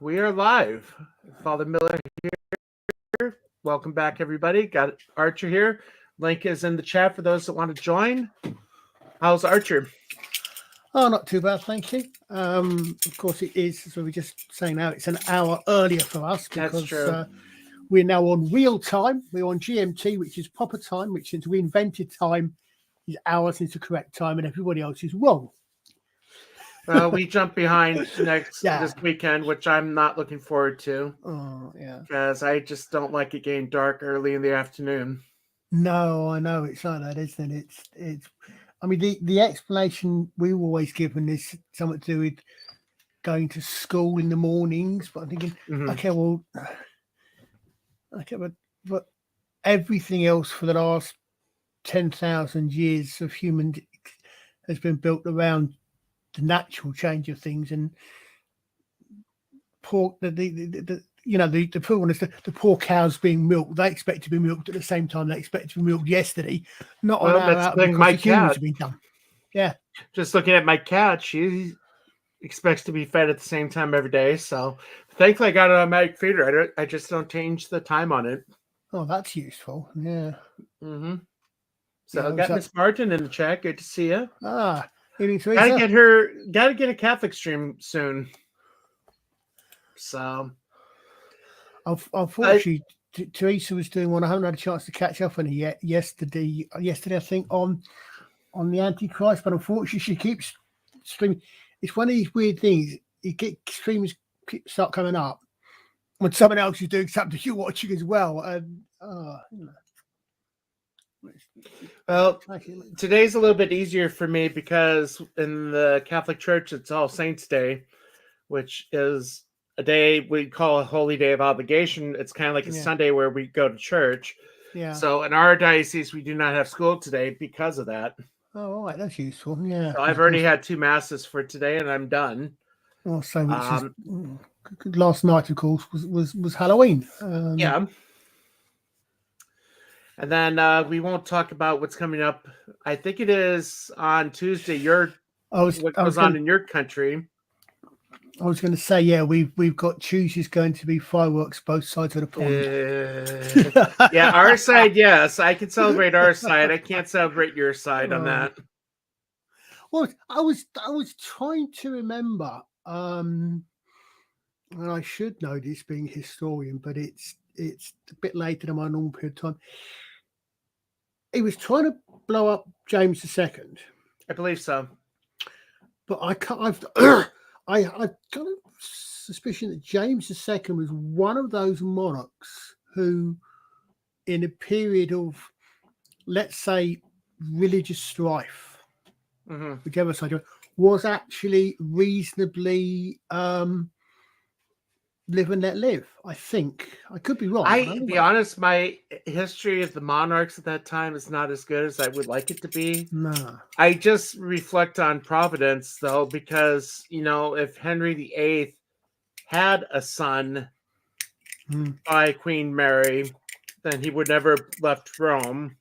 We are live. Father Miller here. Welcome back, everybody. Got Archer here. Link is in the chat for those that want to join. How's Archer? Oh, not too bad, thank you. Of course, it is, as we were just saying now, it's an hour earlier for us That's because true. we're now on real time. We're on GMT, which is proper time, which since we invented time is hours into correct time, and everybody else is wrong. We jump behind this weekend, which I'm not looking forward to. Oh, yeah. Because I just don't like it getting dark early in the afternoon. No, I know it's like that, isn't it? It's. I mean, the explanation we were always given is something to do with going to school in the mornings. But I'm thinking, but everything else for the last 10,000 years of human has been built around the natural change of things, and poor the poor one is the poor cows being milked. They expect to be milked at the same time they expect to be milked yesterday, not on our out because my the humans have been done. Yeah, just looking at my cat, she expects to be fed at the same time every day. So thankfully, I got an automatic feeder. I just don't change the time on it. Oh, that's useful. Yeah. Mm-hmm. So got Miss Martin in the chat. Good to see you. Evening, Teresa. Gotta get a Catholic stream soon. So, unfortunately, Teresa was doing one. I haven't had a chance to catch up on it yet. Yesterday, I think on the Antichrist, but unfortunately, she keeps streaming. It's one of these weird things. You get streams start coming up when someone else is doing something you're watching as well, and well, today's a little bit easier for me because in the Catholic Church, it's All Saints Day, which is a day we call a holy day of obligation. It's kind of like a Sunday where we go to church. Yeah. So in our diocese, we do not have school today because of that. Oh, all right, that's useful. Yeah. So I've already had 2 masses for today, and I'm done. Oh, so last night, of course, was Halloween. Yeah. And then we won't talk about what's coming up. I think it is on Tuesday. What goes on in your country? I was going to say, yeah, we've got Tuesdays going to be fireworks both sides of the pond. Yeah, our side, yes, I can celebrate our side. I can't celebrate your side on that. Well, I was trying to remember, and I should know this being a historian, but it's a bit later than my normal period of time. He was trying to blow up James II. I believe so. But I've got a suspicion that James II was one of those monarchs who, in a period of, let's say, religious strife, whichever side, was actually reasonably live and let live. I think I could be wrong. Be honest, my history of the monarchs at that time is not as good as I would like it to be. No, I just reflect on Providence though, because if Henry VIII had a son by Queen Mary, then he would never have left Rome.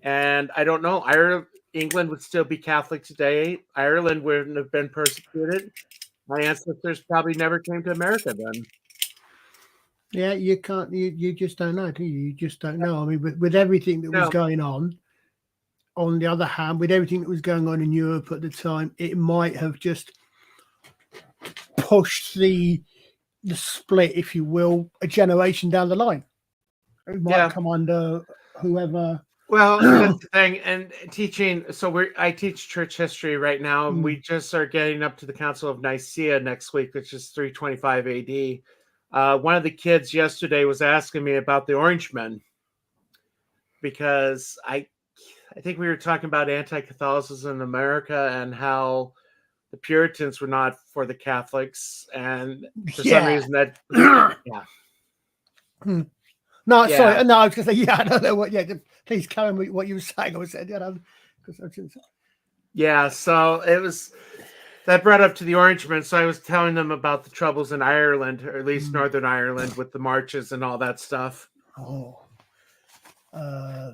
And I don't know, England would still be Catholic today. Ireland wouldn't have been persecuted. My ancestors probably never came to America then. Yeah, you can't. You just don't know, do you? You just don't know. I mean, with everything that was going on the other hand, with everything that was going on in Europe at the time, it might have just pushed the split, if you will, a generation down the line. It might come under whoever. Well, that's the thing. And teaching, I teach church history right now, and we just are getting up to the Council of Nicaea next week, which is 325 AD. One of the kids yesterday was asking me about the Orangemen because I think we were talking about anti-Catholicism in America and how the Puritans were not for the Catholics, and for some reason that No, sorry. No, I was going to say, I don't know what. Yeah, please carry on what you were saying. I was saying, so it was that brought up to the Orangemen. So I was telling them about the troubles in Ireland, or at least Northern Ireland, with the marches and all that stuff. Oh,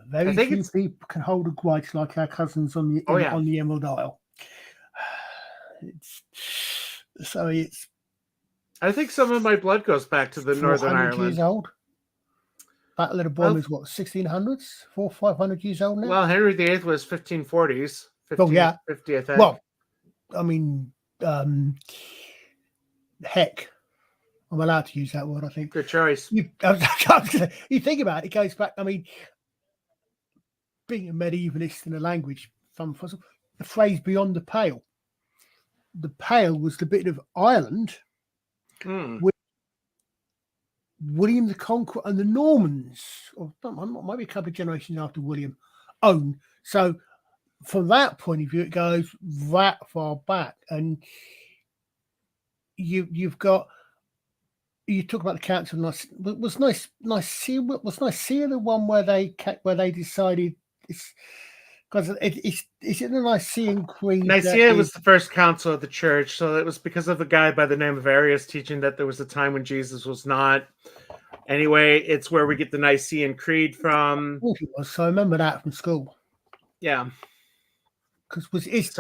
very few people can hold a grudge like our cousins on the Emerald Isle. It's I think some of my blood goes back to the Northern 400 Ireland. years old. That little bomb is what, 1600s? 500 years old now? Well, Henry VIII was 1540s. 1550, Oh, yeah. I think. Well, I mean, heck. I'm allowed to use that word, I think. Good choice. You think about it, it goes back, I mean, being a medievalist in the language, the phrase beyond the pale. The pale was the bit of Ireland with William the Conqueror and the Normans, or maybe a couple of generations after William, owned. So from that point of view, it goes that far back. And you've got, you talk about the council. Was Nicaea the one where they decided it's because it's in the Nicene Creed. Nicaea was the first council of the church, so it was because of a guy by the name of Arius teaching that there was a time when Jesus was not. Anyway, it's where we get the Nicene Creed from. So I remember that from school. Yeah, because it's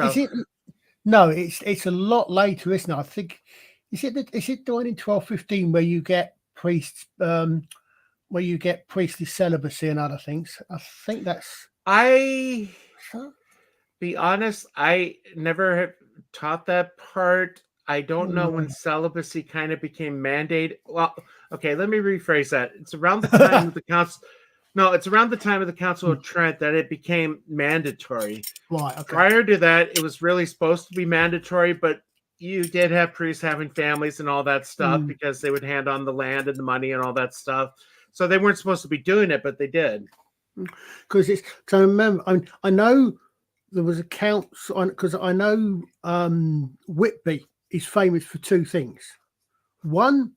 a lot later, isn't it? I think is it the one in 1215 where you get priests, where you get priestly celibacy and other things. I think that's. Be honest, I never have taught that part. I don't know when celibacy kind of became mandated. Well, okay, let me rephrase that. It's around the time of the council. No, it's around the time of the Council of Trent that it became mandatory. Right. Okay. Prior to that, it was really supposed to be mandatory, but you did have priests having families and all that stuff because they would hand on the land and the money and all that stuff. So they weren't supposed to be doing it, but they did. Because it's. So I remember. I know there was a council because I know Whitby is famous for two things. One,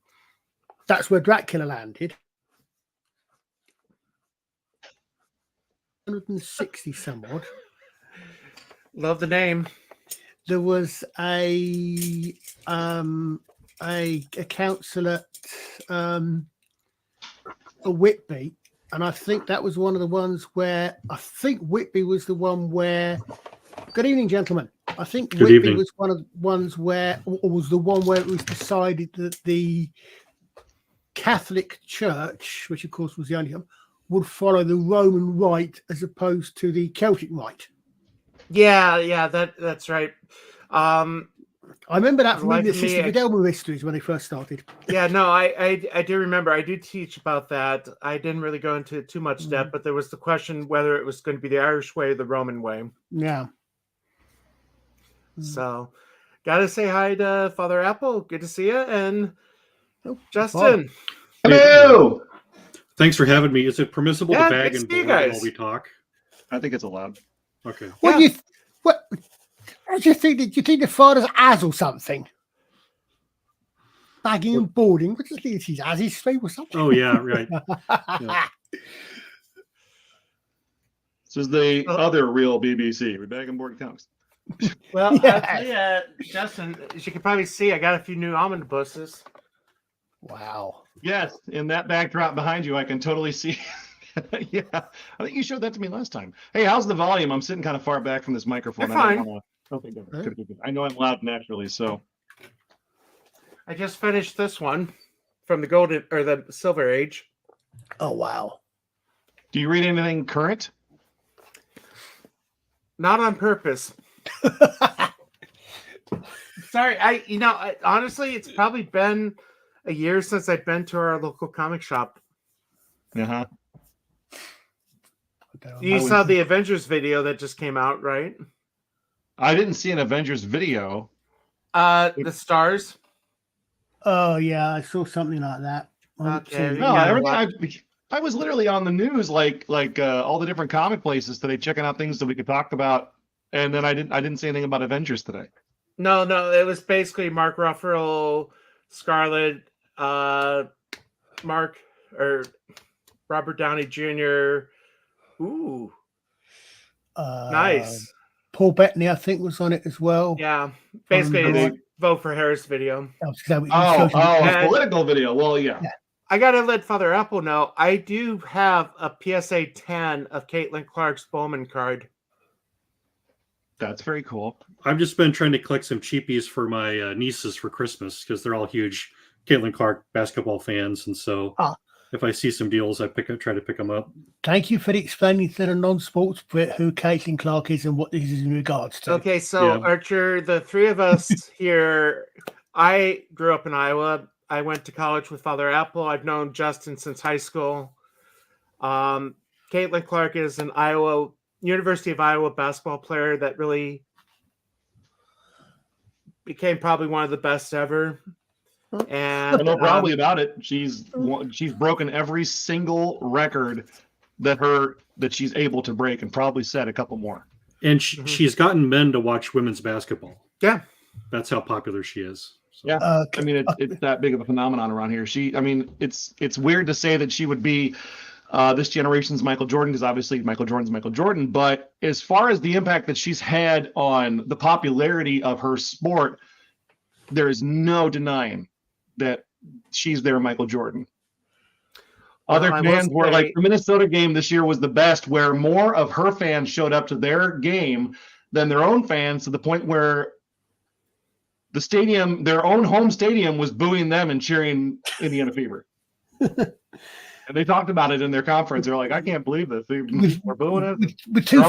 that's where Dracula landed. 160 some odd. Love the name. There was a council at a Whitby, and I think that was one of the ones where I think Whitby was the one where. Good evening, gentlemen. I think Good Whitby evening. was one of the ones where, or was the one where it was decided that the Catholic Church, which of course was the only one, would follow the Roman rite as opposed to the Celtic rite. Yeah, that's right. I remember that from Like the me, Sister Fidelma histories when they first started. Yeah, no, I do remember. I do teach about that. I didn't really go into too much depth, but there was the question whether it was going to be the Irish way or the Roman way. Yeah. So, gotta say hi to Father Apple. Good to see you, and Bob. Justin. Hello. Thanks for having me. Is it permissible Yeah, to bag good and to see you board guys. while we talk? I think it's allowed. Okay. What Yeah. do you what do you think? Do you think the father's as or something? Bagging and boarding. What do you think he's as his stream or something? Oh yeah, right. Yeah. This is the other real BBC. We bag and board comics. Well, Yes. I'll tell you, Justin, as you can probably see, I got a few new omnibuses. Wow. Yes, in that backdrop behind you, I can totally see. Yeah, I think you showed that to me last time. Hey, how's the volume? I'm sitting kind of far back from this microphone. You're I don't fine. wanna- Okay, good. I know I'm loud naturally, so I just finished this one from the golden or the silver age. Oh wow. do you read anything current? Not on purpose. Sorry, honestly, it's probably been a year since I've been to our local comic shop. Uh-huh. You saw the Avengers video that just came out, right? I didn't see an Avengers video. The stars. Oh yeah, I saw something like that. Okay. No, Yeah, everything. I was literally on the news, like all the different comic places today, checking out things that we could talk about, and then I didn't say anything about Avengers today. No, it was basically Mark Ruffalo, Scarlet, Mark or Robert Downey Jr. Ooh, nice. Paul Bettany, I think, was on it as well. Yeah, basically it's vote for Harris video. A political video. Well, yeah. I gotta let Father Apple know. I do have a PSA 10 of Caitlin Clark's Bowman card. That's very cool. I've just been trying to collect some cheapies for my nieces for Christmas because they're all huge Caitlin Clark basketball fans, and so Ah. if I see some deals, I try to pick them up. Thank you for explaining to the non-sports Brit who Caitlin Clark is and what this is in regards to. Okay, so Yeah. Archer, the three of us here, I grew up in Iowa. I went to college with Father Apple. I've known Justin since high school. Caitlin Clark is an University of Iowa basketball player that really became probably one of the best ever. And No probably about it. She's broken every single record that she's able to break, and probably set a couple more. And she's gotten men to watch women's basketball. Yeah, that's how popular she is. So. Yeah, I mean, it's that big of a phenomenon around here. It's weird to say that she would be this generation's Michael Jordan, because obviously Michael Jordan's Michael Jordan. But as far as the impact that she's had on the popularity of her sport, there is no denying that she's their Michael Jordan. Other fans were like, the Minnesota game this year was the best, where more of her fans showed up to their game than their own fans, to the point where the stadium, their own home stadium, was booing them and cheering Indiana Fever. And they talked about it in their conference. They're like, I can't believe this. We're booing it. With two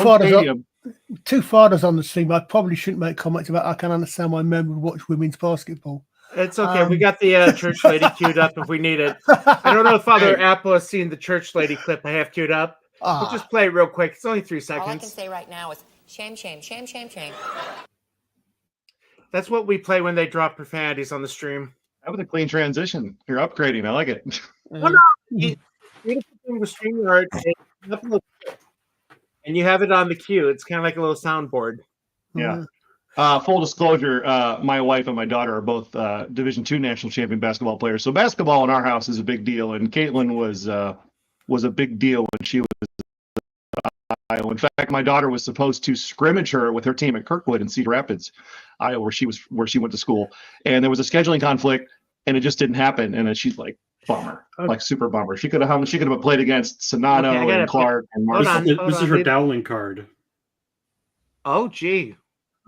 fathers on the team, I probably shouldn't make comments about I can understand why men would watch women's basketball. It's okay. We got the church lady queued up if we need it. I don't know if Father Apple has seen the church lady clip I have queued up. We'll just play it real quick. It's only 3 seconds. All I can say right now is shame, shame, shame, shame, shame. That's what we play when they drop profanities on the stream. That was a clean transition. You're upgrading. I like it. Well, no, beautiful thing with StreamYard, and you have it on the queue. It's kind of like a little soundboard. Yeah. Full disclosure, my wife and my daughter are both Division II national champion basketball players. So basketball in our house is a big deal, and Caitlin was a big deal when she was Iowa. In fact, my daughter was supposed to scrimmage her with her team at Kirkwood in Cedar Rapids, Iowa, where she went to school, and there was a scheduling conflict, and it just didn't happen. And then she's like, bummer, like super bummer. She could have played against Sonano and Clark and Marshall. This is her Dowling card. Oh, gee.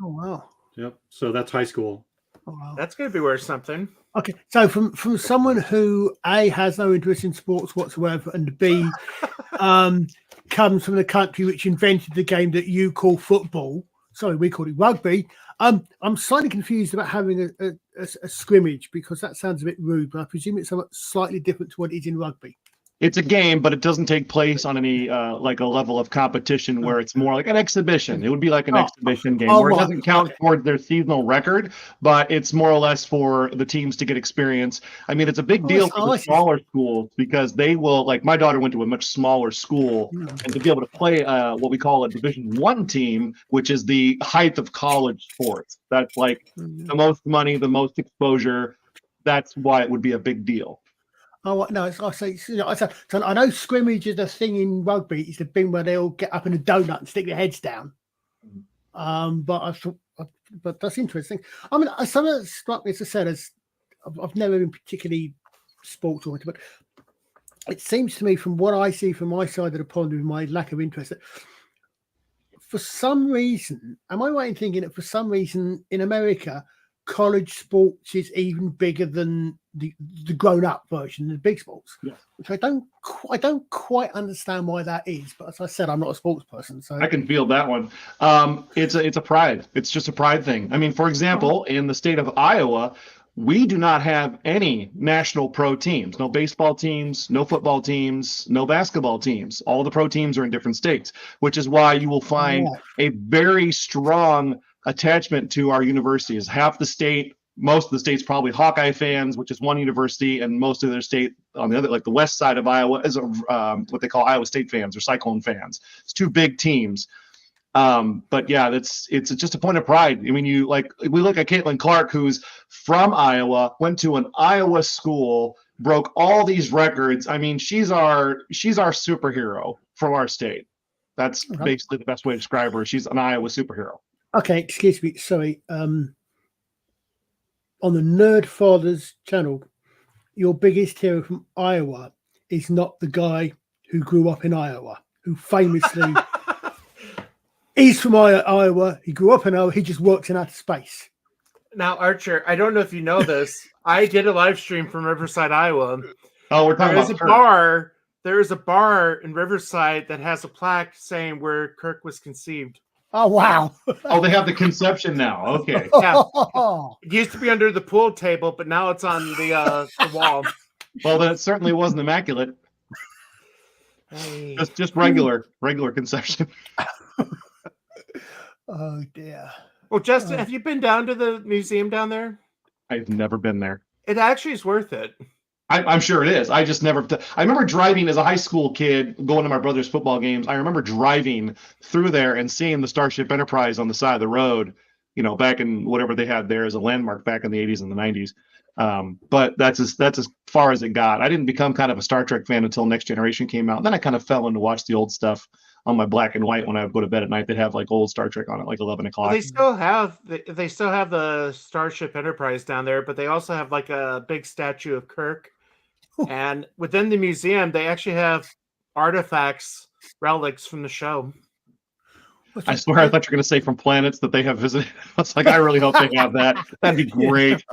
Oh, wow. Yep. So that's high school. Oh, wow. That's going to be worth something. Okay. So from someone who A, has no interest in sports whatsoever, and B, comes from the country which invented the game that you call football. Sorry, we call it rugby. I'm slightly confused about having a scrimmage, because that sounds a bit rude, but I presume it's somewhat slightly different to what it is in rugby. It's a game, but it doesn't take place on any like a level of competition where it's more like an exhibition. It would be like an exhibition game where it doesn't count towards their seasonal record, but it's more or less for the teams to get experience. I mean, it's a big deal for the smaller schools, because they will, like, my daughter went to a much smaller school, and to be able to play what we call a Division I team, which is the height of college sports. That's like the most money, the most exposure. That's why it would be a big deal. Oh no! So I know scrimmage is a thing in rugby. It's the thing where they all get up in a donut and stick their heads down. But that's interesting. I mean, something that struck me, as I said, as I've never been particularly sports oriented, but it seems to me, from what I see from my side of the pond, with my lack of interest, that for some reason, am I right in thinking that for some reason in America, college sports is even bigger than the grown-up version of the big sports? Yeah. Which I don't quite understand why that is, but as I said, I'm not a sports person, so I can feel that one. It's a pride. It's just a pride thing. I mean, for example, in the state of Iowa, we do not have any national pro teams. No baseball teams, no football teams, no basketball teams. All the pro teams are in different states, which is why you will find a very strong attachment to our universities. Half the state, most of the state's probably Hawkeye fans, which is one university, and most of their state on the other, like the west side of Iowa, is what they call Iowa State fans or Cyclone fans. It's two big teams. But yeah, it's just a point of pride. I mean, we look at Caitlin Clark, who's from Iowa, went to an Iowa school, broke all these records. I mean, she's our superhero from our state. That's basically the best way to describe her. She's an Iowa superhero. Okay, excuse me. Sorry. On the Nerd Fathers channel, your biggest hero from Iowa is not the guy who grew up in Iowa, who famously is from Iowa. He grew up in Iowa. He just works in outer space. Now, Archer, I don't know if you know this. I did a live stream from Riverside, Iowa. Oh, we're talking There is about a Kirk. bar. There is a bar in Riverside that has a plaque saying where Kirk was conceived. Oh wow! Oh, they have the conception now. Okay. Yeah. It used to be under the pool table, but now it's on the wall. Well, then it certainly wasn't immaculate. Hey. Just regular conception. Oh dear. Well, Justin, have you been down to the museum down there? I've never been there. It actually is worth it. I'm sure it is. I just never. I remember driving as a high school kid, going to my brother's football games. I remember driving through there and seeing the Starship Enterprise on the side of the road. You know, back in whatever they had there as a landmark back in the 80s and the 90s. But that's as far as it got. I didn't become kind of a Star Trek fan until Next Generation came out. And then I kind of fell into watch the old stuff on my black and white when I would go to bed at night. They'd have like old Star Trek on at like 11 o'clock. Well, they still have the Starship Enterprise down there, but they also have like a big statue of Kirk. And within the museum, they actually have artifacts, relics from the show. I swear I thought you were going to say from planets that they have visited. I was like, I really hope they have that. That'd be great.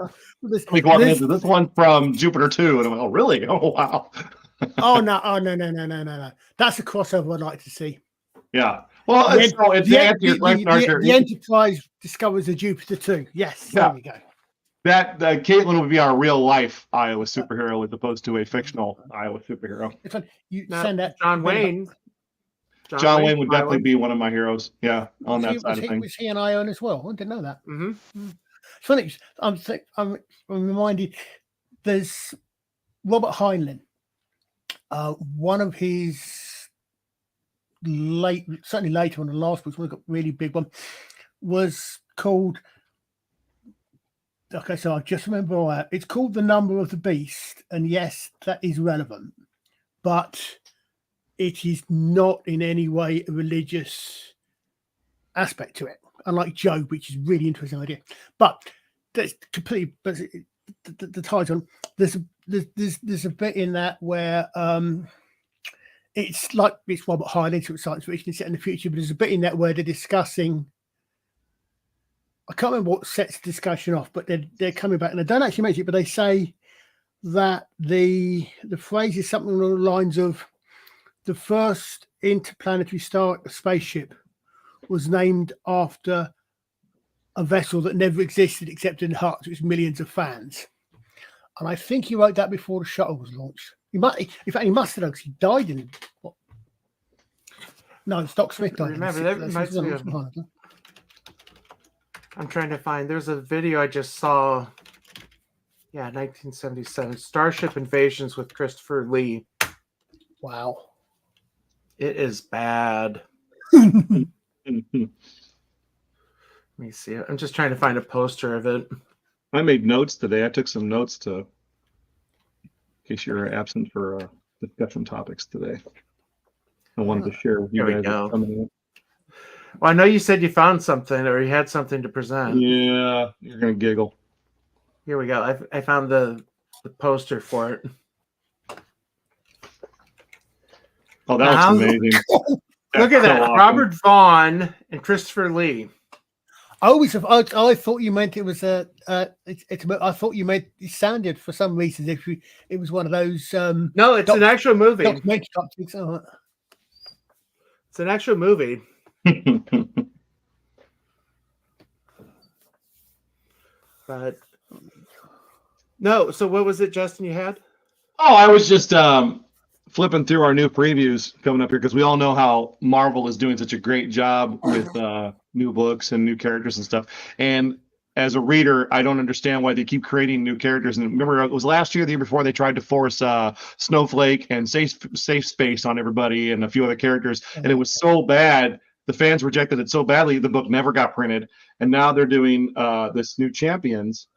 Like walking into this one from Jupiter 2. And I'm like, oh, really? Oh, wow. No. That's a crossover I'd like to see. Yeah. Well, the Enterprise discovers the Jupiter 2. Yes, Yeah. there we go. That Caitlin would be our real life Iowa superhero as opposed to a fictional Iowa superhero. It's fun. You Now, send that John Wayne. John Wayne would definitely Iowa. be one of my heroes. Yeah, on that side of things. Was he an Ion as well? I didn't know that. Mm-hmm. It's funny. I'm reminded. There's Robert Heinlein. One of his certainly later on the last books, one got really big one, was called. Okay, so I just remember it's called The Number of the Beast, and yes, that is relevant, but it is not in any way a religious aspect to it, unlike Job, which is a really interesting idea. But that's completely. But the title, there's a bit in that where it's like it's Robert Heinlein, so it's science fiction set in the future, but there's a bit in that where they're discussing. I can't remember what sets the discussion off, but they're coming back, and they don't actually mention it, but they say that the phrase is something along the lines of the first interplanetary spaceship was named after a vessel that never existed except in hearts, which was millions of fans. And I think he wrote that before the shuttle was launched. In fact, he must have done because he died in what? No, Doc Smith died. Remember, that reminds me of. I'm trying to find. There's a video I just saw. Yeah, 1977. Starship Invasions with Christopher Lee. Wow. It is bad. Let me see. I'm just trying to find a poster of it. I made notes today. I took some notes in case you're absent for discussion topics today. I wanted to share with you There we guys. go. Well, I know you said you found something or you had something to present. Yeah, you're gonna giggle. Here we go. I found the poster for it. Oh, that looks amazing. Look at That's that. so awesome. Robert Vaughn and Christopher Lee. I thought you meant it was I thought you meant it sounded for some reason if it was one of those. No, it's an actual movie. Documentary type things. Oh. It's an actual movie. But no. So what was it, Justin? You had? Oh, I was just flipping through our new previews coming up here because we all know how Marvel is doing such a great job with new books and new characters and stuff. And as a reader, I don't understand why they keep creating new characters. And remember, it was last year, the year before, they tried to force Snowflake and Safe Space on everybody and a few other characters, and it was so bad. The fans rejected it so badly, the book never got printed. And now they're doing this new Champions.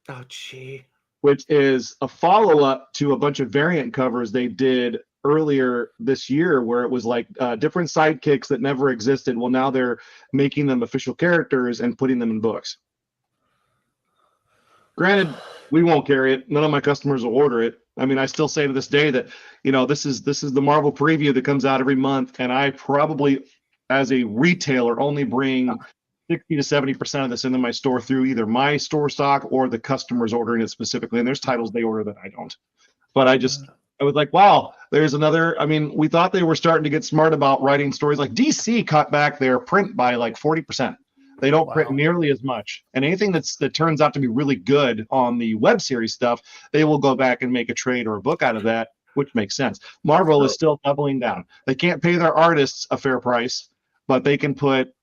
Oh, gee. Which is a follow-up to a bunch of variant covers they did earlier this year where it was like different sidekicks that never existed. Well, now they're making them official characters and putting them in books. Granted, we won't carry it. None of my customers will order it. I mean, I still say to this day that, you know, this is the Marvel preview that comes out every month, and I probably, as a retailer, only bring 60 to 70% of this into my store through either my store stock or the customers ordering it specifically. And there's titles they order that I don't. But I was like, wow, there's another. I mean, we thought they were starting to get smart about writing stories. Like DC cut back their print by like 40%. They don't print nearly as much. And anything that turns out to be really good on the web series stuff, they will go back and make a trade or a book out of that, which makes sense. Marvel is still doubling down. They can't pay their artists a fair price, but they can put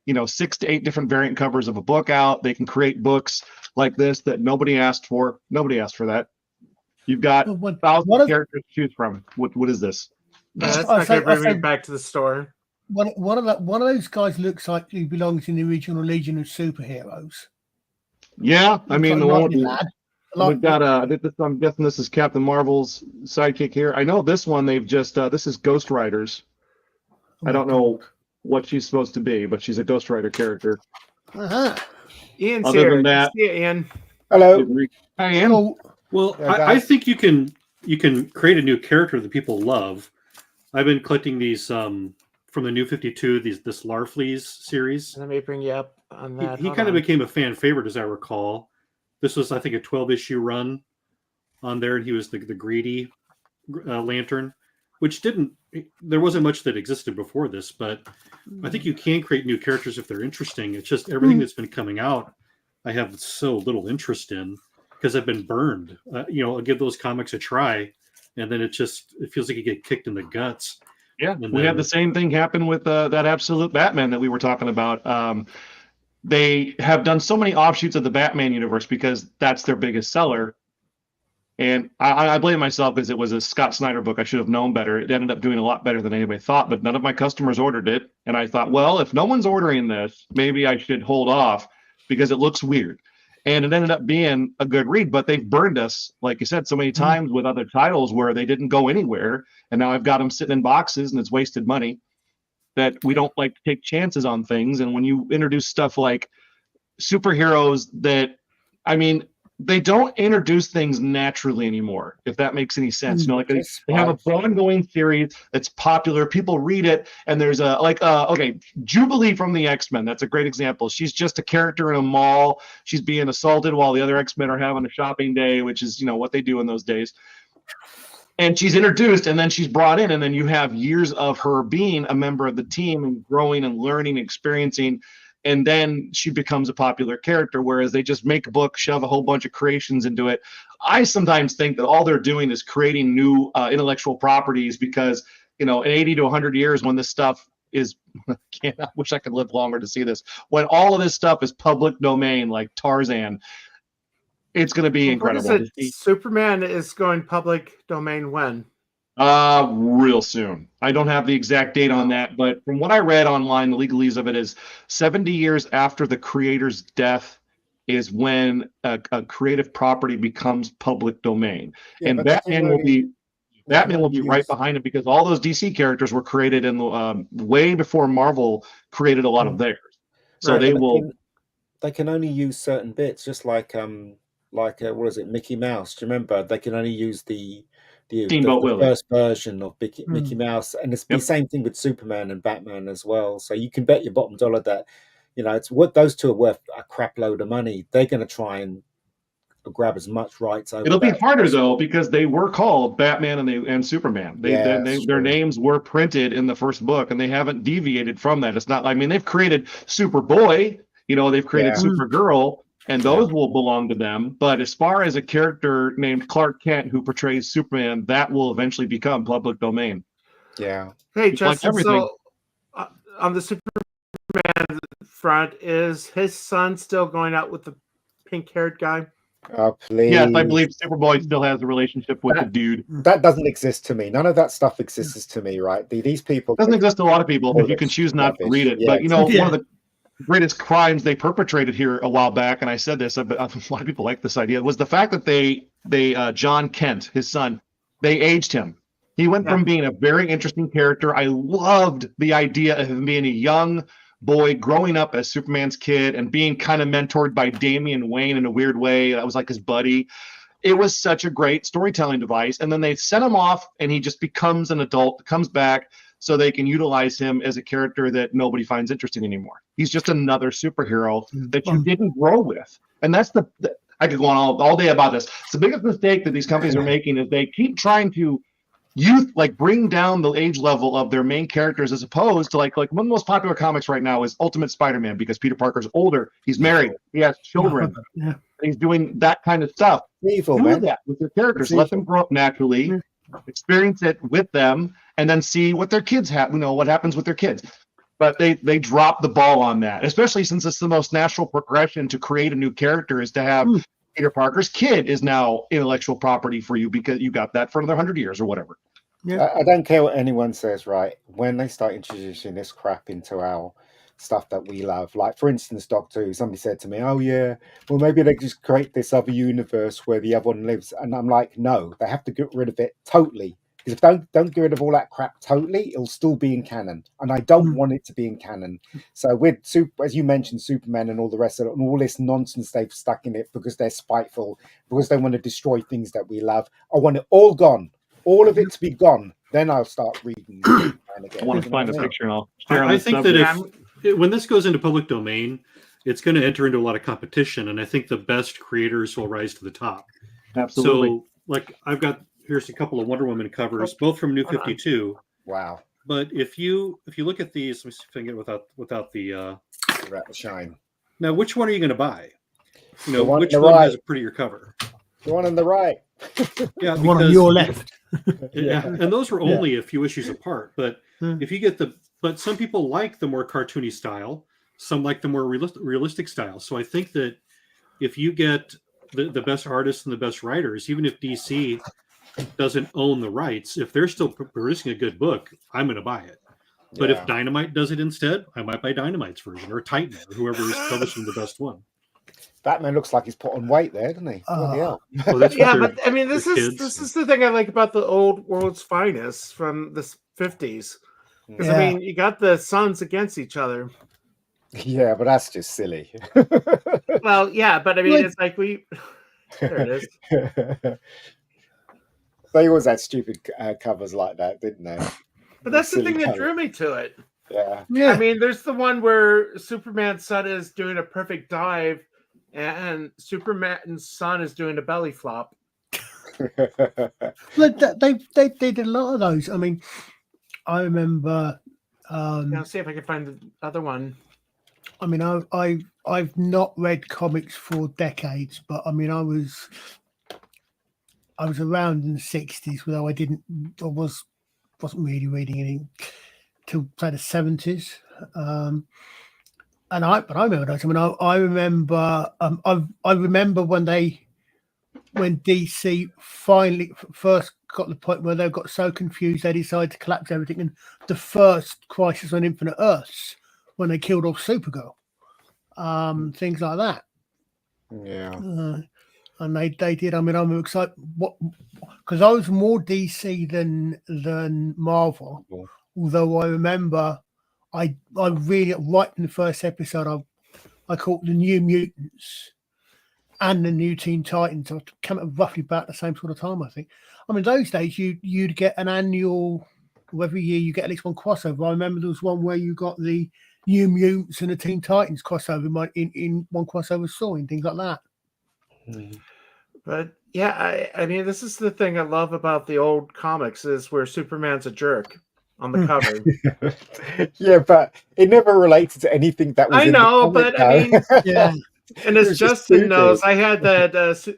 6 to 8 different variant covers of a book out. They can create books like this that nobody asked for. Nobody asked for that. You've got thousands of characters to choose from. What is this? That's not going to bring me back to the store. One of those guys looks like he belongs in the original Legion of Superheroes. Yeah, I mean, the one we've got. I'm guessing this is Captain Marvel's sidekick here. I know this one. They've just. This is Ghost Riders. I don't know what she's supposed to be, but she's a Ghost Rider character. Ian's Other here. than that, Yeah, Ian. Hello. Hi, Ian. Well, Yeah, I think you can create a new character that people love. I've been collecting these from the New 52, this Larfleeze series. Let me bring you up on that. He kind of became a fan favorite, as I recall. This was, I think, a 12-issue run on there, and he was the greedy Lantern, which there wasn't much that existed before this, but I think you can create new characters if they're interesting. It's just everything that's been coming out, I have so little interest in because I've been burned. I'll give those comics a try, and then it feels like you get kicked in the guts. Yeah, we had the same thing happen with that Absolute Batman that we were talking about. They have done so many offshoots of the Batman universe because that's their biggest seller. And I blame myself because it was a Scott Snyder book. I should have known better. It ended up doing a lot better than anybody thought, but none of my customers ordered it. And I thought, well, if no one's ordering this, maybe I should hold off because it looks weird. And it ended up being a good read, but they've burned us, like you said, so many times with other titles where they didn't go anywhere. And now I've got them sitting in boxes and it's wasted money that we don't like to take chances on things. And when you introduce stuff like superheroes they don't introduce things naturally anymore, if that makes any sense. They have a ongoing series that's popular. People read it, and there's Jubilee from the X-Men. That's a great example. She's just a character in a mall. She's being assaulted while the other X-Men are having a shopping day, which is, what they do in those days. And she's introduced, and then she's brought in, and then you have years of her being a member of the team and growing and learning, experiencing. And then she becomes a popular character, whereas they just make a book, shove a whole bunch of creations into it. I sometimes think that all they're doing is creating new intellectual properties because, in 80 to 100 years when this stuff is, I wish I could live longer to see this, when all of this stuff is public domain like Tarzan, it's going to be incredible. Superman is going public domain when? Real soon. I don't have the exact date on that, but from what I read online, the legalese of it is 70 years after the creator's death is when a creative property becomes public domain. Yeah, and Batman will be right behind it because all those DC characters were created in way before Marvel created a lot of theirs. So they can only use certain bits, just like what is it, Mickey Mouse? Do you remember? They can only use the first version of Mickey Mouse, and it's the same thing with Superman and Batman as well. So you can bet your bottom dollar that it's what those two are worth a crap load of money. They're going to try and grab as much rights over. It'll be harder though because they were called Batman and Superman. Their names were printed in the first book, and they haven't deviated from that. It's not. They've created Superboy. They've created Supergirl. And those will belong to them. But as far as a character named Clark Kent who portrays Superman, that will eventually become public domain. Yeah. Hey, Justin, so on the Superman front, is his son still going out with the pink-haired guy? Oh, please. Yes, I believe Superboy still has a relationship with the dude. That doesn't exist to me. None of that stuff exists to me, right? These people... It doesn't exist to a lot of people, but you can choose not to read it. Yeah, but, one of the greatest crimes they perpetrated here a while back, and I said this, but a lot of people like this idea, was the fact that they John Kent, his son, they aged him. He went from being a very interesting character. I loved the idea of him being a young boy growing up as Superman's kid and being kind of mentored by Damian Wayne in a weird way. That was like his buddy. It was such a great storytelling device. And then they sent him off, and he just becomes an adult, comes back, so they can utilize him as a character that nobody finds interesting anymore. He's just another superhero that you didn't grow with. And that's I could go on all day about this. It's the biggest mistake that these companies are making is they keep trying to bring down the age level of their main characters, as opposed to like one of the most popular comics right now is Ultimate Spider-Man, because Peter Parker's older, he's married, he has children, he's doing that kind of stuff. Evil, Do man. that with your characters. Let them grow up naturally, experience it with them, and then see what their kids have. What happens with their kids. But they drop the ball on that, especially since it's the most natural progression to create a new character is to have Peter Parker's kid is now intellectual property for you because you got that for another 100 years or whatever. Yeah. I don't care what anyone says, right? When they start introducing this crap into our stuff that we love, like for instance, Doctor Who, somebody said to me, "Oh yeah, well maybe they just create this other universe where the other one lives," and I'm like, no, they have to get rid of it totally. Because if don't get rid of all that crap totally, it'll still be in canon, and I don't want it to be in canon. So with as you mentioned, Superman and all the rest of it, and all this nonsense they've stuck in it because they're spiteful, because they want to destroy things that we love. I want it all gone, all of it to be gone. Then I'll start reading. Again. I want to find a picture and I'll share on I this think subject. that when this goes into public domain, it's going to enter into a lot of competition, and I think the best creators will rise to the top. Absolutely. So, like, here's a couple of Wonder Woman covers, both from New 52. Wow. But if you look at these, let me see if I can get without the shine. Now, which one are you going to buy? One which on one the right. has a prettier cover? The one on the right. Yeah, The one on your left. Yeah, and those were only a few issues apart. But if you get but some people like the more cartoony style, some like the more realistic style. So I think that if you get the best artists and the best writers, even if DC doesn't own the rights, if they're still producing a good book, I'm going to buy it. But if Dynamite does it instead, I might buy Dynamite's version, or Titan, or whoever is publishing the best one. Batman looks like he's put on weight there, doesn't he? Well, that's Yeah, what but I mean, this is the thing I like about the old World's Finest from the 50s. Because I mean, you got the sons against each other. Yeah, but that's just silly. Well, yeah, but I mean, it's like there it is. They always had stupid covers like that, didn't they? But that's the thing that drew me to it. Yeah. I mean, there's the one where Superman's son is doing a perfect dive, and Superman's son is doing a belly flop. But they did a lot of those. I mean, I remember. I'll see if I can find the other one. I mean, I've not read comics for decades, but I mean, I was around in the 60s, although I wasn't really reading anything till say the 70s. But I remember those. I mean, I remember I remember when DC finally first got to the point where they got so confused they decided to collapse everything, and the first Crisis on Infinite Earths when they killed off Supergirl, things like that. Yeah. And they did. I mean, I'm excited because I was more DC than Marvel. Although I remember, I really right in the first episode, I caught the New Mutants and the New Teen Titans. I came up roughly about the same sort of time, I think. I mean, those days you'd get an annual, or every year you get at least one crossover. I remember there was one where you got the New Mutants and the Teen Titans crossover in one crossover story and things like that. But yeah, I mean, this is the thing I love about the old comics is where Superman's a jerk on the cover. Yeah, but it never related to anything that was. I know, but I mean, yeah. And as Justin knows, I had that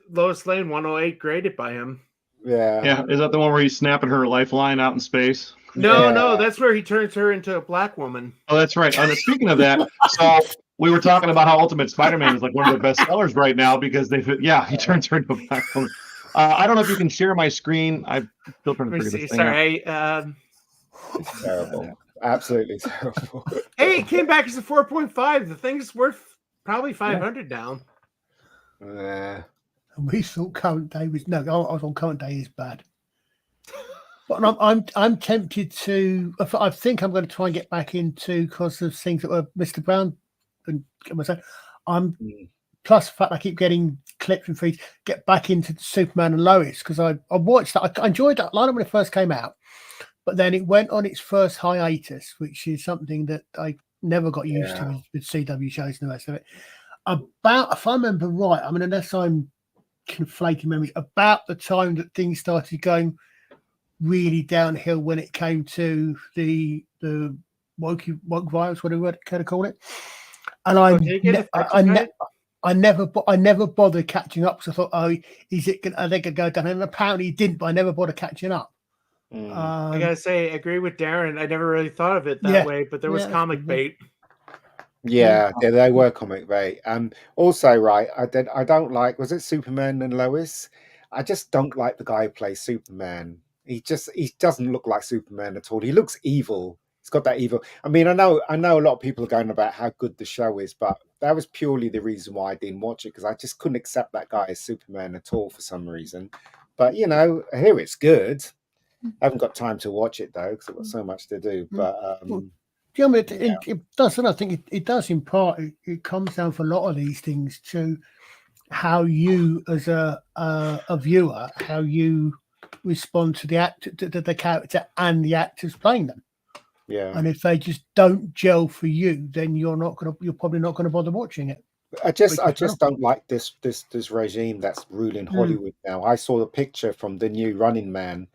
Lois Lane 108 graded by him. Yeah. Yeah. Is that the one where he's snapping her lifeline out in space? No, that's where he turns her into a black woman. Oh, that's right. Speaking of that, so we were talking about how Ultimate Spider-Man is like one of the best sellers right now because he turns her into a black woman. I don't know if you can share my screen. I'm still trying to figure this thing out. Sorry. It's terrible. Absolutely terrible. Hey, it came back as a 4.5. The thing's worth probably 500 now. Yeah. And we thought Current Day was I was on Current Day is bad. But I'm tempted to. I think I'm going to try and get back into because of things that were Mr. Brown and myself. Plus the fact I keep getting clips and feeds. Get back into Superman and Lois because I watched that. I enjoyed that line when it first came out, but then it went on its first hiatus, which is something that I never got used to with CW shows and the rest of it. About, if I remember right, I mean, unless I'm conflating memories, about the time that things started going really downhill when it came to the woke virus, whatever you kind of call it. And I never bothered catching up. So I thought, oh, is it? Are they going to go down? And apparently, it didn't. But I never bothered catching up. I gotta say, I agree with Darren. I never really thought of it that way, but there was comic bait. Yeah, they were comic bait. Also, right, I don't like. Was it Superman and Lois? I just don't like the guy who plays Superman. He doesn't look like Superman at all. He looks evil. He's got that evil. I mean, I know a lot of people are going about how good the show is, but that was purely the reason why I didn't watch it, because I just couldn't accept that guy as Superman at all for some reason. But I hear it's good. I haven't got time to watch it though because I've got so much to do. But it does, and I think it does in part. It comes down for a lot of these things to how you, as a viewer, how you respond to the character and the actors playing them. Yeah. And if they just don't gel for you, then you're probably not gonna bother watching it. I just don't like this regime that's ruling Hollywood now. I saw the picture from the new Running Man.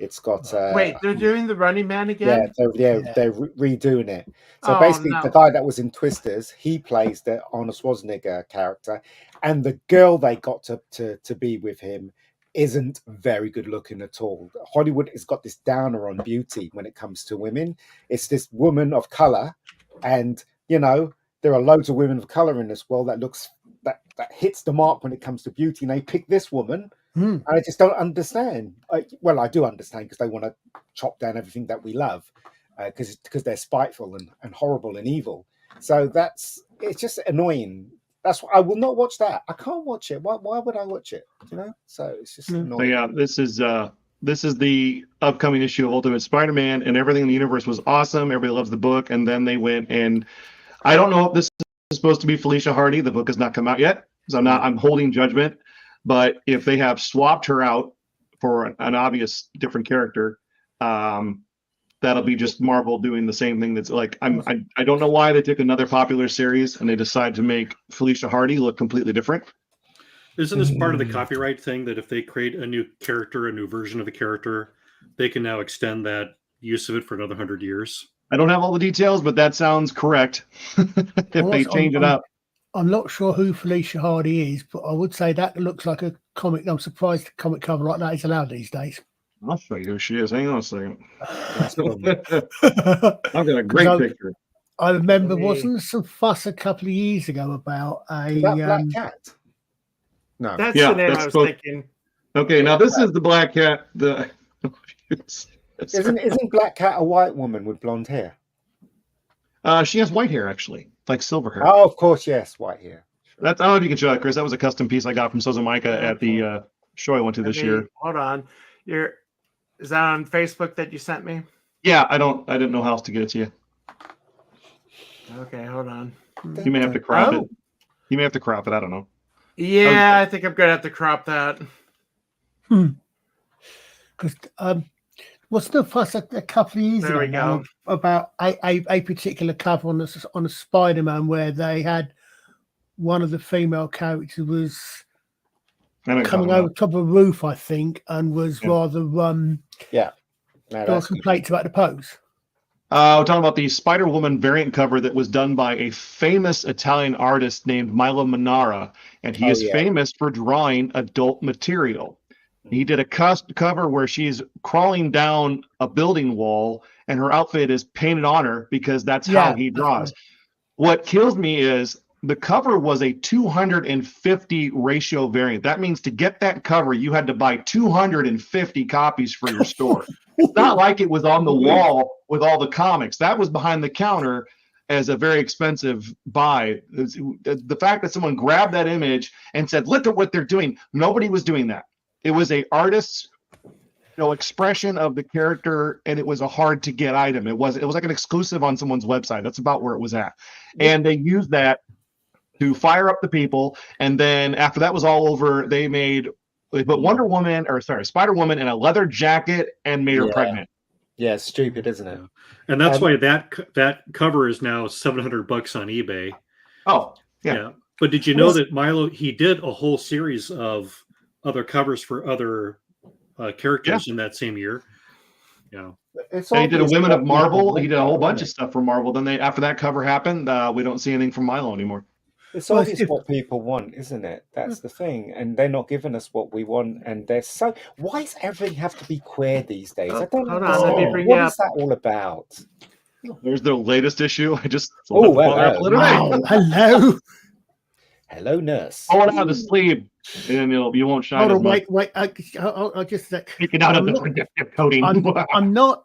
It's got wait, they're doing the Running Man again? They're redoing it. So basically, the guy that was in Twisters, he plays the Arnold Schwarzenegger character, and the girl they got to be with him isn't very good looking at all. Hollywood has got this downer on beauty when it comes to women. It's this woman of color, and there are loads of women of color in this world that hits the mark when it comes to beauty, and they pick this woman. And I just don't understand. I do understand, because they want to chop down everything that we love, because they're spiteful and horrible and evil. So it's just annoying. That's why I will not watch that. I can't watch it. Why would I watch it? So it's just annoying. So yeah, this is the upcoming issue of Ultimate Spider-Man, and everything in the universe was awesome. Everybody loves the book, and then they went, and I don't know if this is supposed to be Felicia Hardy. The book has not come out yet, so I'm holding judgment. But if they have swapped her out for an obvious different character, that'll be just Marvel doing the same thing. That's like, I don't know why they took another popular series and they decided to make Felicia Hardy look completely different. Isn't this part of the copyright thing, that if they create a new character, a new version of a character, they can now extend that use of it for another 100 years? I don't have all the details, but that sounds correct. If they change it up. I'm not sure who Felicia Hardy is, but I would say that looks like a comic. I'm surprised a comic cover like that is allowed these days. I'll show you who she is. Hang on a second. I've got a great picture. I remember, wasn't there some fuss a couple of years ago about a Black Cat? No, that's the name I was thinking. Okay, now this is the Black Cat. Isn't Black Cat a white woman with blonde hair? She has white hair, actually, like silver hair. Oh, of course, yes, white hair. Sure. I don't know if you can show it, Chris. That was a custom piece I got from Sozomaica at the show I went to this year. Hold on, is that on Facebook that you sent me? Yeah, I didn't know how else to get it to you. Okay, hold on. You may have to crop it. You may have to crop it. I don't know. Yeah, I think I'm gonna have to crop that. Because wasn't there fuss a couple of years ago about a particular cover on a Spider-Man where they had one of the female characters was coming over top of a roof, I think, and was rather complaints about the pose. We're talking about the Spider-Woman variant cover that was done by a famous Italian artist named Milo Manara, and he is famous for drawing adult material. He did a cover where she's crawling down a building wall and her outfit is painted on her because that's how he draws. What kills me is the cover was a 250 ratio variant. That means to get that cover, you had to buy 250 copies for your store. It's not like it was on the wall with all the comics. That was behind the counter as a very expensive buy. The fact that someone grabbed that image and said, look at what they're doing. Nobody was doing that. It was a artist's expression of the character, and it was a hard to get item. It was like an exclusive on someone's website. That's about where it was at. And they used that to fire up the people. And then after that was all over, they put Spider-Woman in a leather jacket and made her pregnant. Yeah, it's stupid, isn't it? And that's why that cover is now $700 on eBay. Oh, yeah. But did you know that Milo, he did a whole series of other covers for other characters in that same year? Yeah. He did a Women of Marvel. He did a whole bunch of stuff for Marvel. Then after that cover happened, we don't see anything from Milo anymore. It's obvious what people want, isn't it? That's the thing. And they're not giving us what we want. And they're so... Why does everything have to be queer these days? I don't understand. What is that all about? There's the latest issue. I just... Oh, wow. Hello. Hello, nurse. Pull it out of the sleeve, and you won't shine. Hold on, wait. I'll just... Take it out of the protective coating. I'm not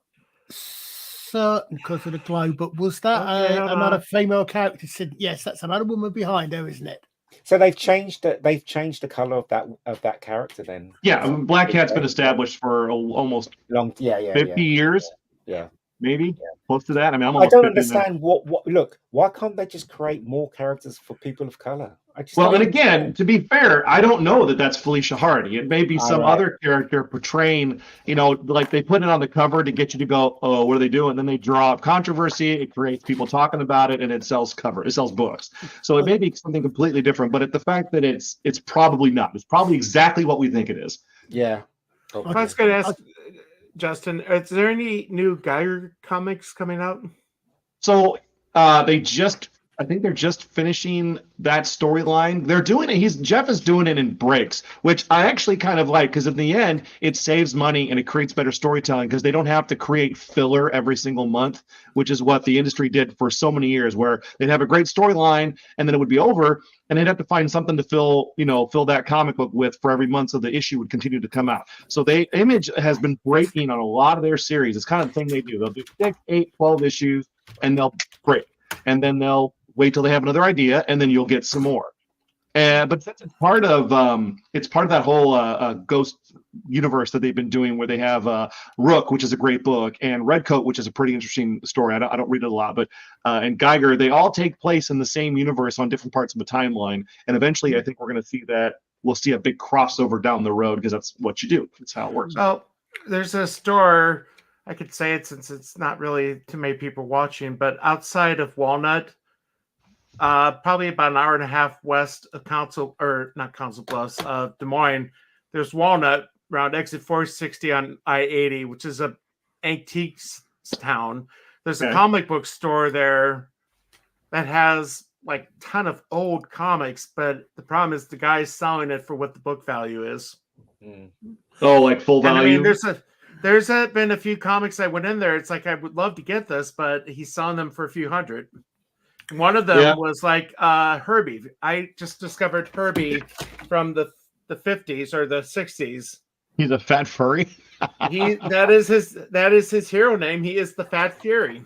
certain because of the glow, but was that another female character said yes, that's another woman behind her, isn't it? So they've changed the color of that character then. Yeah, Black Cat's been established for almost 50 years. Yeah. Maybe close to that. I mean, I don't understand what look, why can't they just create more characters for people of color? And again, to be fair, I don't know that that's Felicia Hardy. It may be some other character portraying, like they put it on the cover to get you to go, oh, what are they doing? And then they draw up controversy. It creates people talking about it, and it sells books. So it may be something completely different, but the fact that it's probably not. It's probably exactly what we think it is. Yeah. Okay. I was going to ask, Justin, is there any new Geiger comics coming out? So I think they're just finishing that storyline. They're doing it. Jeff is doing it in breaks, which I actually kind of like, because in the end, it saves money and it creates better storytelling because they don't have to create filler every single month, which is what the industry did for so many years, where they'd have a great storyline and then it would be over, and they'd have to find something to fill that comic book with for every month, so the issue would continue to come out. So Image has been breaking on a lot of their series. It's kind of the thing they do. They'll do 6, 8, 12 issues, and they'll break, and then they'll wait till they have another idea, and then you'll get some more. But that's part of that whole Ghost universe that they've been doing, where they have Rook, which is a great book, and Redcoat, which is a pretty interesting story. I don't read it a lot, but and Geiger, they all take place in the same universe on different parts of the timeline. And eventually, I think we're going to see that we'll see a big crossover down the road, because that's what you do. That's how it works. Well, there's a store, I could say it since it's not really too many people watching, but outside of Walnut, probably about an hour and a half west of Council Bluffs, Des Moines, there's Walnut around exit 460 on I-80, which is a antiques town. There's a comic book store there that has like a ton of old comics, but the problem is the guy's selling it for what the book value is. Oh, like full value? I mean, there's been a few comics I went in there. It's like, I would love to get this, but he's selling them for a few hundred. One of them was like Herbie. I just discovered Herbie from the 50s or the 60s. He's a fat furry. That is his hero name. He is the Fat Fury.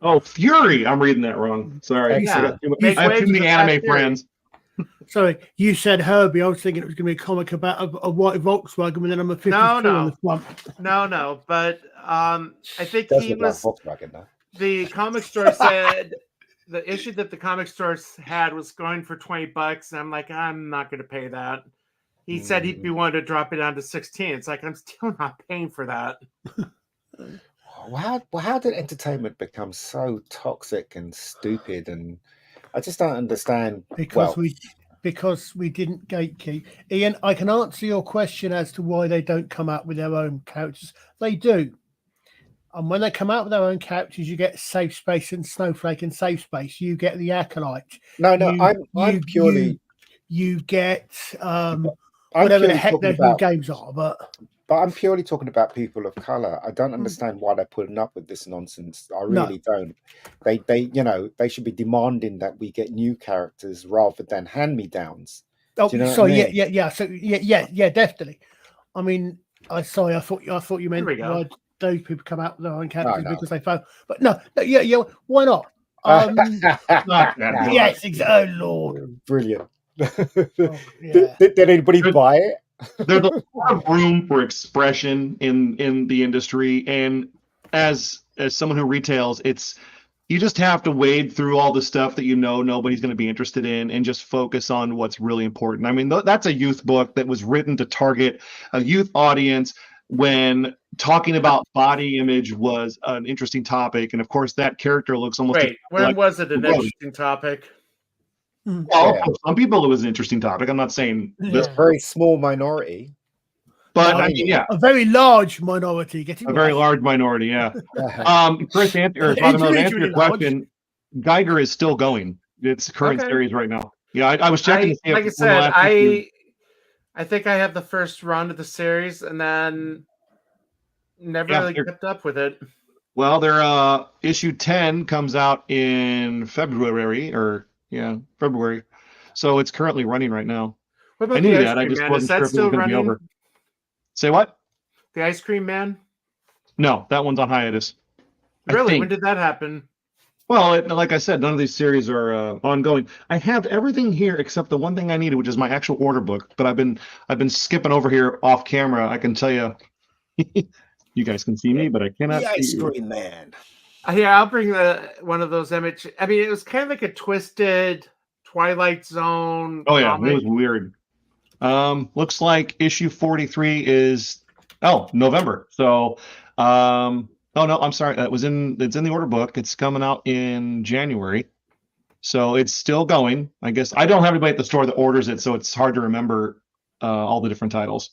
Oh, Fury! I'm reading that wrong. Sorry. Yeah. I have too many anime friends. Sorry, you said Herbie. I was thinking it was going to be a comic about a white Volkswagen, and then I'm a 52 on the front. No. But I think he was. The comic store said the issue that the comic stores had was going for $20, and I'm like, I'm not going to pay that. He said he'd be willing to drop it down to 16. It's like, I'm still not paying for that. How did entertainment become so toxic and stupid? And I just don't understand. Because we didn't gatekeep. Ian, I can answer your question as to why they don't come out with their own characters. They do. And when they come out with their own characters, you get Safe Space and Snowflake and Safe Space. You get the Acolyte. I'm purely. You get whatever the heck their new games are, but I'm purely talking about people of color. I don't understand why they're putting up with this nonsense. I really don't. They should be demanding that we get new characters rather than hand-me-downs. Oh, sorry, yeah. So yeah, definitely. I mean, I thought you meant those people come out with their own characters because they found. But no, why not? Yes, exactly. Oh Lord, brilliant. Did anybody buy it? There's a lot of room for expression in the industry, and as someone who retails, you just have to wade through all the stuff that nobody's going to be interested in, and just focus on what's really important. I mean, that's a youth book that was written to target a youth audience. when talking about body image was an interesting topic, and of course that character looks almost Wait, when like was it an Rose. interesting topic? Well, for some people it was an interesting topic. I'm not saying this, Yeah. Very small minority. but No, I mean, yeah, A very large minority. Getting a very large minority. Yeah. Chris, answer It's to really, answer really your question. Geiger is still going. It's current Okay. series right now. Yeah, I was checking to see if Like I when the said, last issue- I think I have the first run of the series and then never Yeah, really they're- kept up with it. Well, their issue 10 comes out in February, so it's currently running right now. What about I knew the Ice that. I Cream just Man? wasn't Is that sure if it was still going to be running? over. Say what? The Ice Cream Man? No, that one's on hiatus. I Really? think. When did that happen? Well, like I said, none of these series are ongoing. I have everything here except the one thing I needed, which is my actual order book. But I've been skipping over here off camera. I can tell you, you guys can see me, but I cannot The see Ice you. Cream Man. Yeah, I'll bring one of those image. I mean, it was kind of like a twisted Twilight Zone. Oh yeah, comic. it was weird. Looks like issue 43 is November. So oh no, I'm sorry. It's in the order book. It's coming out in January. So it's still going. I guess I don't have anybody at the store that orders it, so it's hard to remember all the different titles.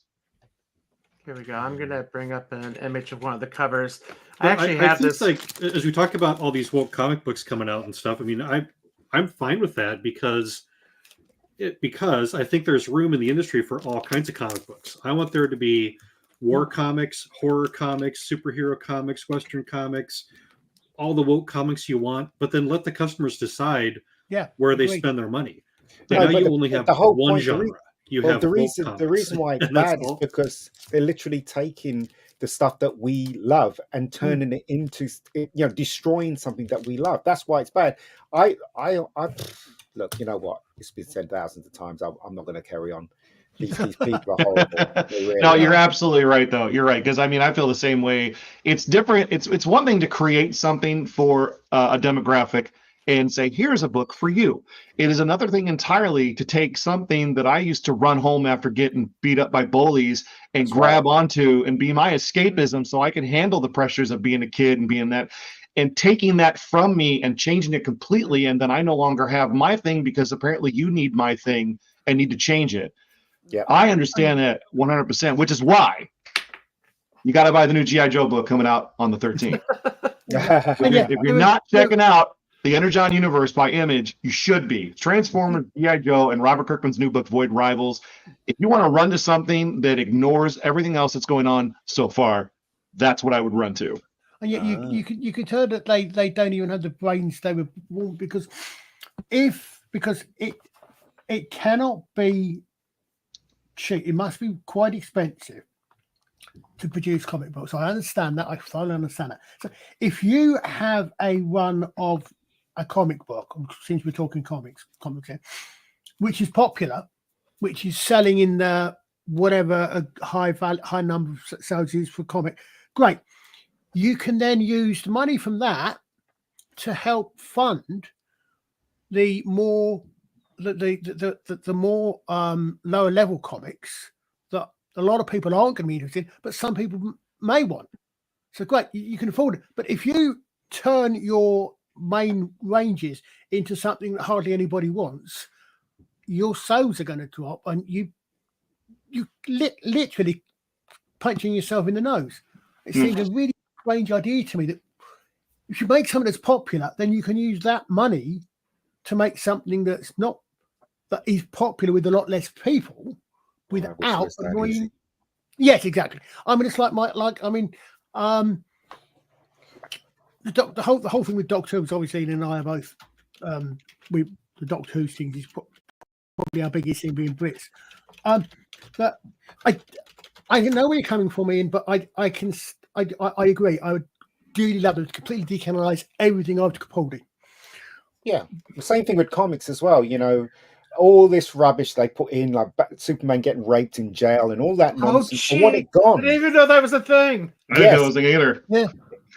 Here we go. I'm gonna bring up an image of one of the covers. I Well, actually I have think, this. like, as we talk about all these woke comic books coming out and stuff. I mean, I'm fine with that because I think there's room in the industry for all kinds of comic books. I want there to be war comics, horror comics, superhero comics, Western comics, all the woke comics you want, but then let the customers decide where they agreed. spend their money. No, Now but you only have the whole one point, genre. You Well, have the woke reason comics, why it's and that's bad is all. because they're literally taking the stuff that we love and turning it into, destroying something that we love. That's why it's bad. I look. You know what? It's been said thousands of times. I'm not going to carry on. These people are horrible. They really No, you're are. absolutely right, though. You're right, because I mean, I feel the same way. It's different. It's one thing to create something for a demographic and say, here's a book for you. It is another thing entirely to take something that I used to run home after getting beat up by bullies and That's grab onto and be my escapism so I can handle the pressures of being a kid and being that, and taking that from me and changing it completely. And then I no longer have my thing because apparently you need my thing and need to change it. Yeah. I understand that 100%, which is why you got to buy the new G.I. Joe book coming out on the 13th. If you're not checking out the Energon Universe by Image, you should be. Transformers, G.I. Joe, and Robert Kirkman's new book, Void Rivals. If you want to run to something that ignores everything else that's going on so far, that's what I would run to. And yet you could tell that they don't even have the brains they were born because it cannot be cheap. It must be quite expensive to produce comic books. I understand that. I fully understand that. So if you have a run of a comic book, since we're talking comics here, which is popular, which is selling in the whatever a high number of sales is for comic, great. You can then use the money from that to help fund the more the more lower level comics that a lot of people aren't going to be interested in, but some people may want. So great, you can afford it. But if you turn your main ranges into something that hardly anybody wants, your sales are going to drop, and you literally punching yourself in the nose. It seems a really strange idea to me that if you make something that's popular, then you can use that money to make something that is popular with a lot less people without annoying. Yes, exactly. I mean, it's like the whole thing with Doctor Who is obviously, Ian and I are both with the Doctor Who things is probably our biggest thing being Brits. But I know where you're coming from, Ian, but I agree. I would really love to completely decanonize everything after Capaldi. Yeah, the same thing with comics as well. All this rubbish they put in, like Superman getting raped in jail and all that nonsense. Shit. I want it gone. I didn't even know that was a thing. I didn't know it was either. Yeah.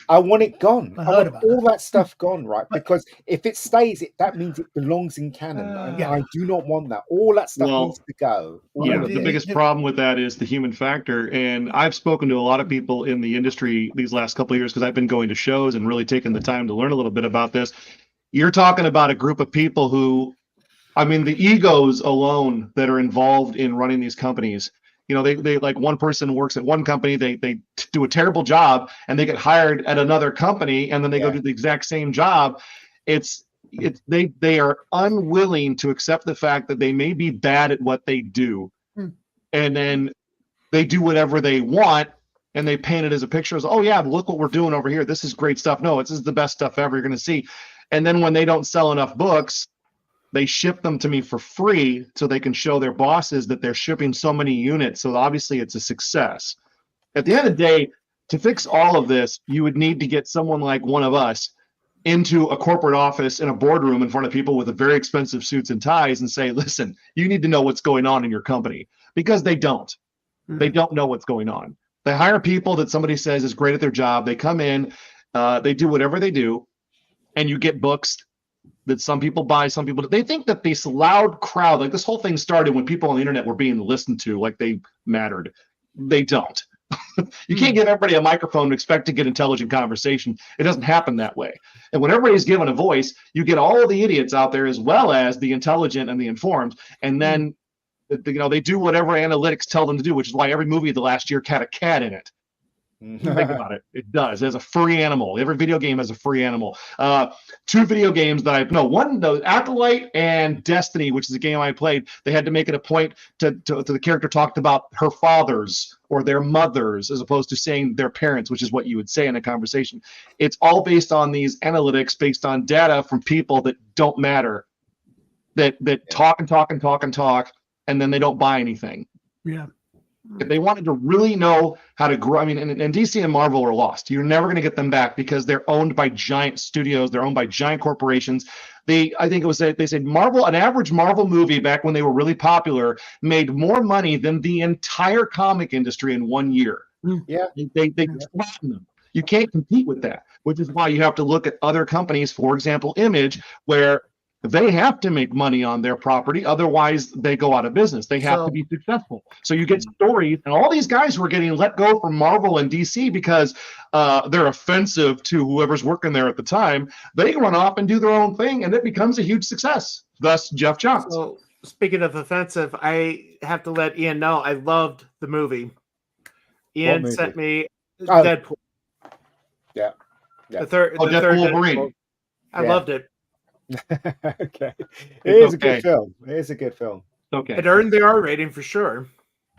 I want it gone. I I heard want about all that stuff gone, right? Because if it stays, that means it belongs in canon. And Yeah. I do not want that. All that stuff Well, needs to go. All Yeah, of the it. biggest problem with that is the human factor. And I've spoken to a lot of people in the industry these last couple of years because I've been going to shows and really taking the time to learn a little bit about this. You're talking about a group of people who, I mean, the egos alone that are involved in running these companies. You know, they like one person works at one company, they do a terrible job and they get hired at another company and then they go Yeah. do the exact same job. They are unwilling to accept the fact that they may be bad at what they do. And then they do whatever they want and they paint it as a picture as, oh yeah, look what we're doing over here. This is great stuff. No, this is the best stuff ever you're going to see. And then when they don't sell enough books, they ship them to me for free so they can show their bosses that they're shipping so many units. So obviously it's a success. At the end of the day, to fix all of this, you would need to get someone like one of us into a corporate office in a boardroom in front of people with very expensive suits and ties and say, listen, you need to know what's going on in your company, because they don't. They don't know what's going on. They hire people that somebody says is great at their job. They come in, they do whatever they do, and you get books that some people buy, some people they think that this loud crowd, like this whole thing started when people on the internet were being listened to like they mattered. They don't. You can't give everybody a microphone and expect to get intelligent conversation. It doesn't happen that way. And when everybody's given a voice, you get all the idiots out there as well as the intelligent and the informed. And then they do whatever analytics tell them to do, which is why every movie of the last year had a cat in it. Think about it. It does. There's a free animal. Every video game has a free animal. Two video games that Acolyte and Destiny, which is a game I played, they had to make it a point to the character talked about her fathers or their mothers as opposed to saying their parents, which is what you would say in a conversation. It's all based on these analytics, based on data from people that don't matter, that talk and talk and talk and talk, and then they don't buy anything. Yeah. If they wanted to really know how to grow, I mean, and DC and Marvel are lost. You're never going to get them back because they're owned by giant studios. They're owned by giant corporations. I think it was they said an average Marvel movie back when they were really popular made more money than the entire comic industry in 1 year. Yeah. They flatten them. You can't compete with that, which is why you have to look at other companies, for example, Image, where they have to make money on their property. Otherwise, they go out of business. They have to be successful. So you get stories, and all these guys who are getting let go from Marvel and DC because they're offensive to whoever's working there at the time, they run off and do their own thing, and it becomes a huge success. Thus, Jeff Johns. So, speaking of offensive, I have to let Ian know I loved the movie. Ian sent me Deadpool. Yeah. The third Wolverine. I loved it. Okay. It is a good film. It is a good film. Okay. It earned the R rating for sure.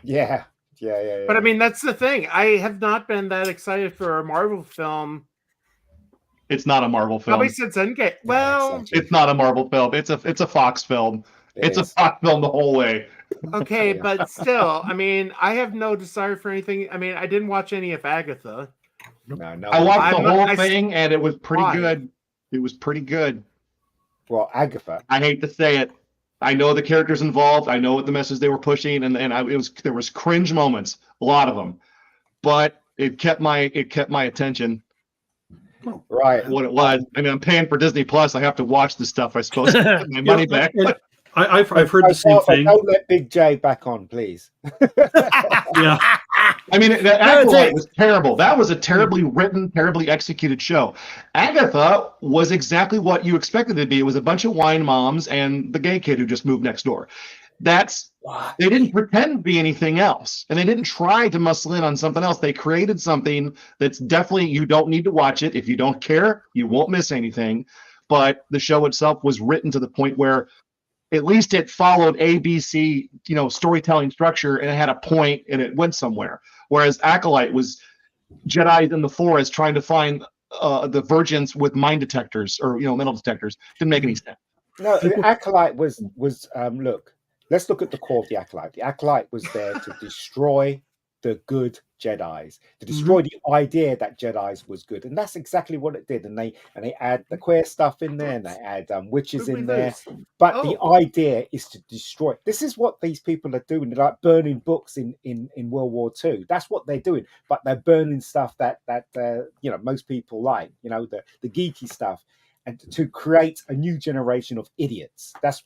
Yeah. But I mean, that's the thing. I have not been that excited for a Marvel film. It's not a Marvel film. Probably since Endgame. Well, it's not a Marvel film. It's a Fox film. It's a Fox film the whole way. Okay, but still, I mean, I have no desire for anything. I mean, I didn't watch any of Agatha. No. I watched the whole thing, and it was pretty good. It was pretty good. Well, Agatha. I hate to say it. I know the characters involved. I know what the message they were pushing, and there was cringe moments, a lot of them, but it kept my attention. Right. What it was. I mean, I'm paying for Disney Plus. I have to watch this stuff. I suppose to get my money back. I've heard the same thing. Don't let Big J back on, please. Yeah. I mean, the Acolyte was terrible. That was a terribly written, terribly executed show. Agatha was exactly what you expected it to be. It was a bunch of wine moms and the gay kid who just moved next door. They didn't pretend to be anything else, and they didn't try to muscle in on something else. They created something that's definitely, you don't need to watch it. If you don't care, you won't miss anything. But the show itself was written to the point where at least it followed ABC, storytelling structure, and it had a point and it went somewhere. Whereas Acolyte was Jedi in the forest trying to find the virgins with mind detectors or metal detectors. Didn't make any sense. No, the Acolyte was look. Let's look at the core of the Acolyte. The Acolyte was there to destroy the good Jedis, to destroy the idea that Jedis was good, and that's exactly what it did. And they add the queer stuff in there, and they add witches in there. But the idea is to destroy. This is what these people are doing. They're like burning books in World War II. That's what they're doing. But they're burning stuff that most people like. The geeky stuff. And to create a new generation of idiots. That's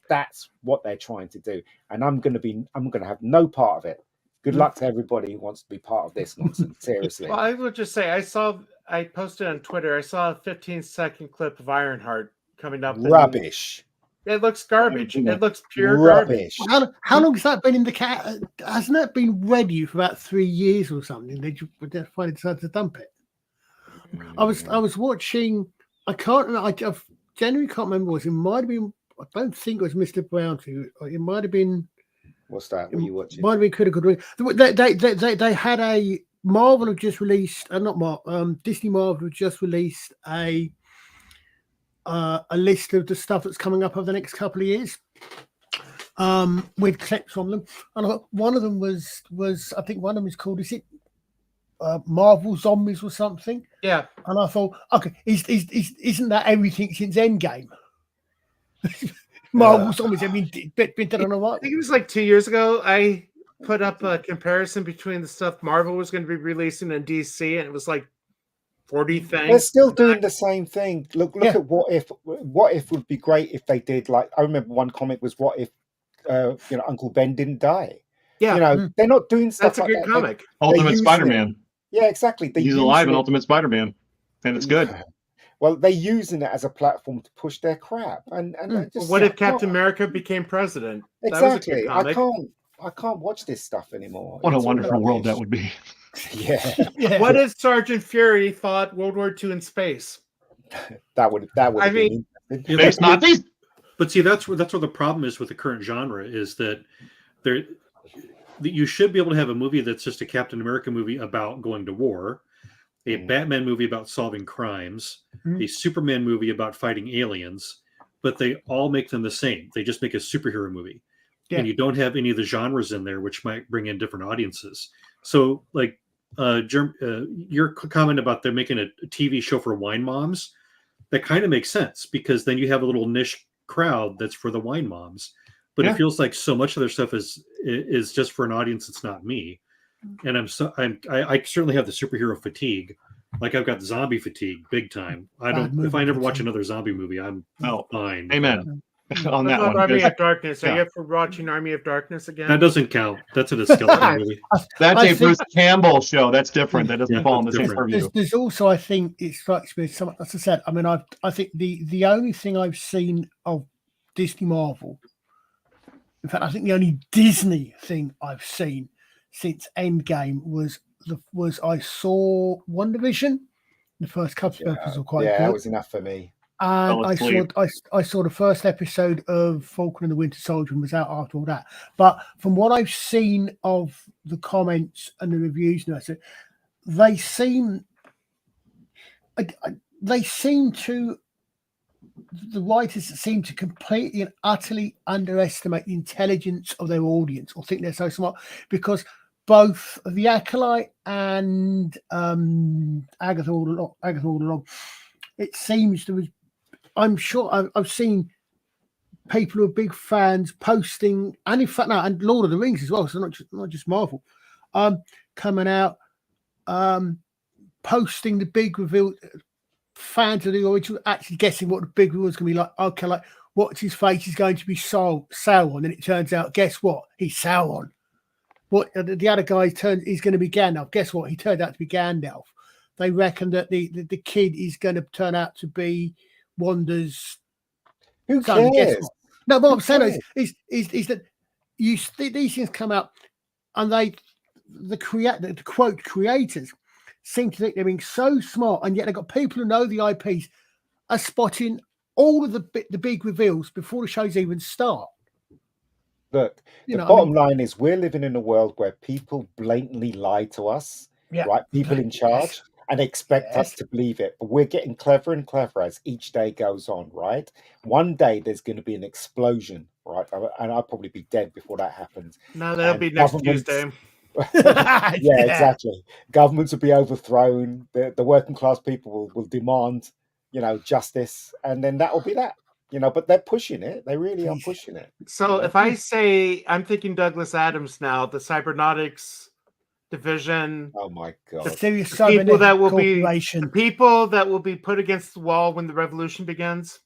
what they're trying to do. And I'm going to have no part of it. Good luck to everybody who wants to be part of this nonsense. Seriously. Well, I would just say I posted on Twitter. I saw a 15-second clip of Ironheart coming up. Rubbish. It looks garbage. It looks pure rubbish. Garbage. How long has that been in the cat? Hasn't that been ready for about 3 years or something? They finally decided to dump it. I was watching. I can't remember. I genuinely can't remember what it might have been. I don't think it was Mr. Brown. It might have been. What's that? What are you watching? Might have been Critical Dream. They had a Marvel had just released. Disney Marvel had just released a list of the stuff that's coming up over the next couple of years. With clips from them, and I thought one of them was I think one of them is called. Is it? Marvel Zombies or something. Yeah. And I thought, okay, isn't that everything since Endgame? Marvel Zombies have been done on a while. I think it was like 2 years ago. I put up a comparison between the stuff Marvel was going to be releasing in DC, and it was like 40 things. They're still doing the same thing. Look at What If. What If would be great if they did. Like, I remember one comic was What If Uncle Ben didn't die. Yeah. They're not doing stuff. That's a good comic. Ultimate Spider-Man. Yeah, exactly. He's alive in Ultimate Spider-Man, and it's good. Well, they're using it as a platform to push their crap. And what if Captain America became president? Exactly. I can't watch this stuff anymore. What a wonderful world that would be. Yeah. What if Sergeant Fury fought World War II in space? That would. I mean, space Nazis. But see, that's where the problem is with the current genre is that you should be able to have a movie that's just a Captain America movie about going to war, a Batman movie about solving crimes, a Superman movie about fighting aliens, but they all make them the same. They just make a superhero movie. And you don't have any of the genres in there, which might bring in different audiences. So, like your comment about they're making a TV show for wine moms, that kind of makes sense because then you have a little niche crowd that's for the wine moms. But it feels like so much of their stuff is just for an audience that's not me, and I certainly have the superhero fatigue. Like I've got zombie fatigue, big time. If I never watch another zombie movie, I'm fine. Amen. On that one, Army of Darkness. Are you up for watching Army of Darkness again? That doesn't count. That's a skeleton movie. That's a Bruce Campbell show. That's different. That doesn't fall in the same purview. There's also, I think, it strikes me as as I said. I mean, I think the only thing I've seen of Disney Marvel. In fact, I think the only Disney thing I've seen since Endgame was I saw WandaVision. The first couple of episodes were quite good. That was enough for me. And I saw the first episode of Falcon and the Winter Soldier and was out after all that. But from what I've seen of the comments and the reviews, they seem to. The writers seem to completely and utterly underestimate the intelligence of their audience or think they're so smart because both the Acolyte and Agatha all along, it seems there was. I'm sure I've seen people who are big fans posting, and in fact now, and Lord of the Rings as well, so not just Marvel, coming out, posting the big reveal. Fans of the original actually guessing what the big reveal is going to be like. Okay, like what's his face is going to be Sauron, and it turns out, guess what? He's Sauron. What the other guy he's going to be Gandalf. Guess what? He turned out to be Gandalf. They reckon that the kid is going to turn out to be Wanda's. Who cares? No, what I'm saying is that these things come out, and the quote creators seem to think they're being so smart, and yet they've got people who know the IPs are spotting all of the big reveals before the shows even start. Look, the bottom line is we're living in a world where people blatantly lie to us, right? People in charge, and expect us to believe it. But we're getting clever and clever as each day goes on, right? One day there's going to be an explosion, right? And I'll probably be dead before that happens. No, that'll be next Tuesday. Yeah, exactly. Governments will be overthrown. The working class people will demand, justice, and then that will be that. But they're pushing it. They really are pushing it. So if I say I'm thinking Douglas Adams now, the cybernetics division, Oh my The god. Serious the people that Cybernetic will be the Corporation. people that will be put against the wall when the revolution begins.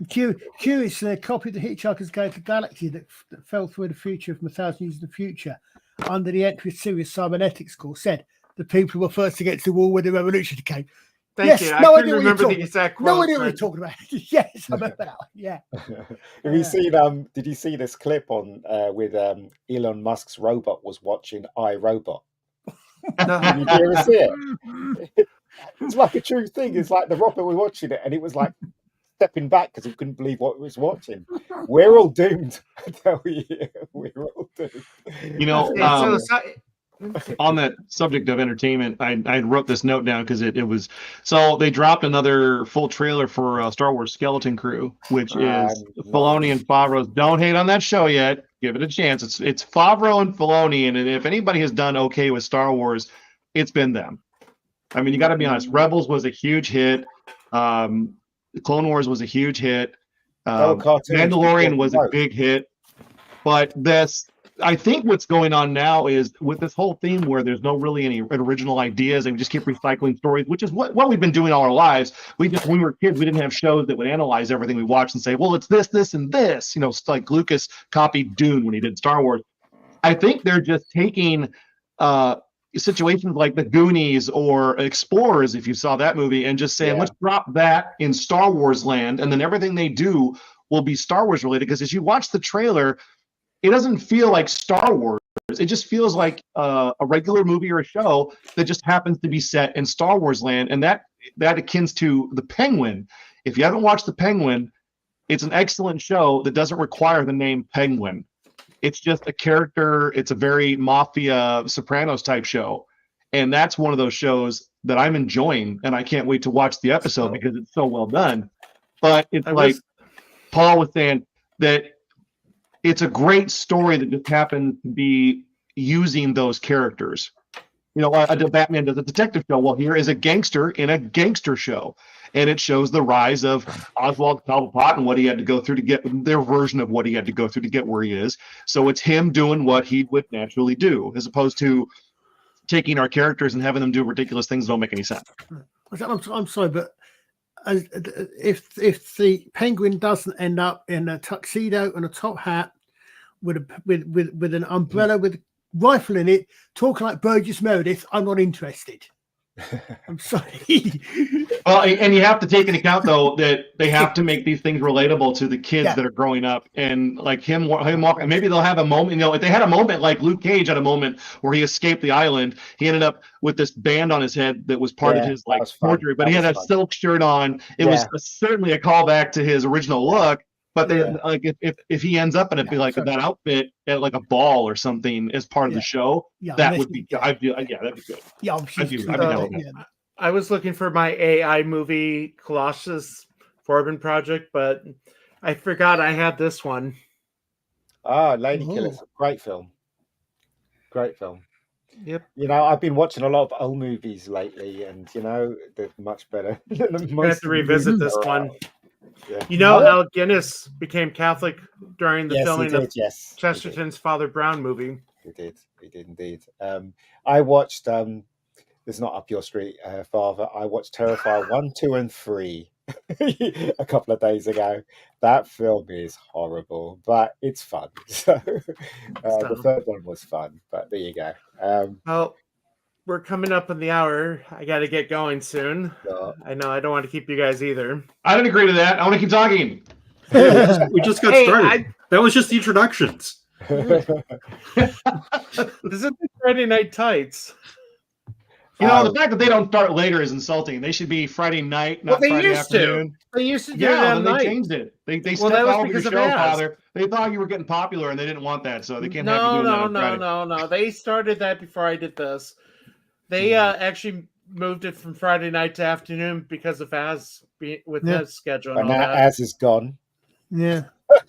Curiously, a copy of the Hitchhiker's Guide to the Galaxy that fell through the future from 1,000 years in the future under the entry of Serious Cybernetics course said the people who were first against the wall when the revolution came. Thank Yes, you. I no couldn't idea what you're remember the talking exact No quote. idea what you're but- talking about. Yes, I remember that one. Yeah. Have you seen? Did you see this clip on with Elon Musk's robot was watching iRobot? Did you ever see it? It's like a true thing. It's like the robot was watching it, and it was like stepping back because it couldn't believe what it was watching. We're all doomed. I tell you, we're all doomed. You know, Yeah, on that subject of entertainment, I wrote this note down because it was so they dropped another full trailer for Star Wars Skeleton Crew, which is Filoni and Favreau's. Don't hate on that show yet. Give it a chance. It's Favreau and Filoni, and if anybody has done okay with Star Wars, it's been them. I mean, you got to be honest. Rebels was a huge hit. Clone Wars was a huge hit. Mandalorian was a big hit. But I think what's going on now is with this whole theme where there's no really any original ideas and we just keep recycling stories, which is what we've been doing all our lives. When we were kids, we didn't have shows that would analyze everything we watched and say, well, it's this, this, and this. It's like Lucas copied Dune when he did Star Wars. I think they're just taking situations like the Goonies or Explorers, if you saw that movie, and just saying, let's drop that in Star Wars land, and then everything they do will be Star Wars related. Because as you watch the trailer, it doesn't feel like Star Wars. It just feels like a regular movie or a show that just happens to be set in Star Wars land, and that akins to The Penguin. If you haven't watched The Penguin, it's an excellent show that doesn't require the name Penguin. It's just a character. It's a very mafia Sopranos type show. And that's one of those shows that I'm enjoying. And I can't wait to watch the episode because it's so well done. But it's Paul was saying that it's a great story that just happens to be using those characters. Batman does a detective show. Well, here is a gangster in a gangster show. And it shows the rise of Oswald Cobblepot and what he had to go through to get their version of what he had to go through to get where he is. So it's him doing what he would naturally do, as opposed to taking our characters and having them do ridiculous things that don't make any sense. I'm sorry, but if the Penguin doesn't end up in a tuxedo and a top hat with an umbrella with a rifle in it, talking like Burgess Meredith, I'm not interested. I'm sorry. Well, and you have to take into account though that they have to make these things relatable to the kids that are growing up, and like him walking. Maybe they'll have a moment. If they had a moment like Luke Cage had a moment where he escaped the island, he ended up with this band on his head that was part of his forgery. But he had a silk shirt on. It was certainly a callback to his original look. But if he ends up in it, be like that outfit at like a ball or something as part of the show, that would be that'd be good. Yeah, I was looking for my AI movie Colossus Forbin project, but I forgot I had this one. Lady Killers, great film. Great film. Yep. I've been watching a lot of old movies lately, and they're much better. I have to revisit this one. Yeah. Al Guinness became Catholic during the filming of Chesterton's Father Brown movie. He did indeed. I watched it's not up your street, Father. I watched Terrifier 1, 2, and 3 a couple of days ago. That film is horrible, but it's fun. So the third one was fun, but there you go. Well, we're coming up on the hour. I got to get going soon. I know I don't want to keep you guys either. I don't agree to that. I want to keep talking. We just got started. That was just the introductions. This is Friday Night Tights. The fact that they don't start later is insulting. They should be Friday night, not Friday afternoon. They used to do it at night. They changed it. They stepped over your show, Father. They thought you were getting popular, and they didn't want that, so they can't have you doing that on Friday. No. They started that before I did this. They actually moved it from Friday night to afternoon because of his schedule. And now Az is gone. Yeah.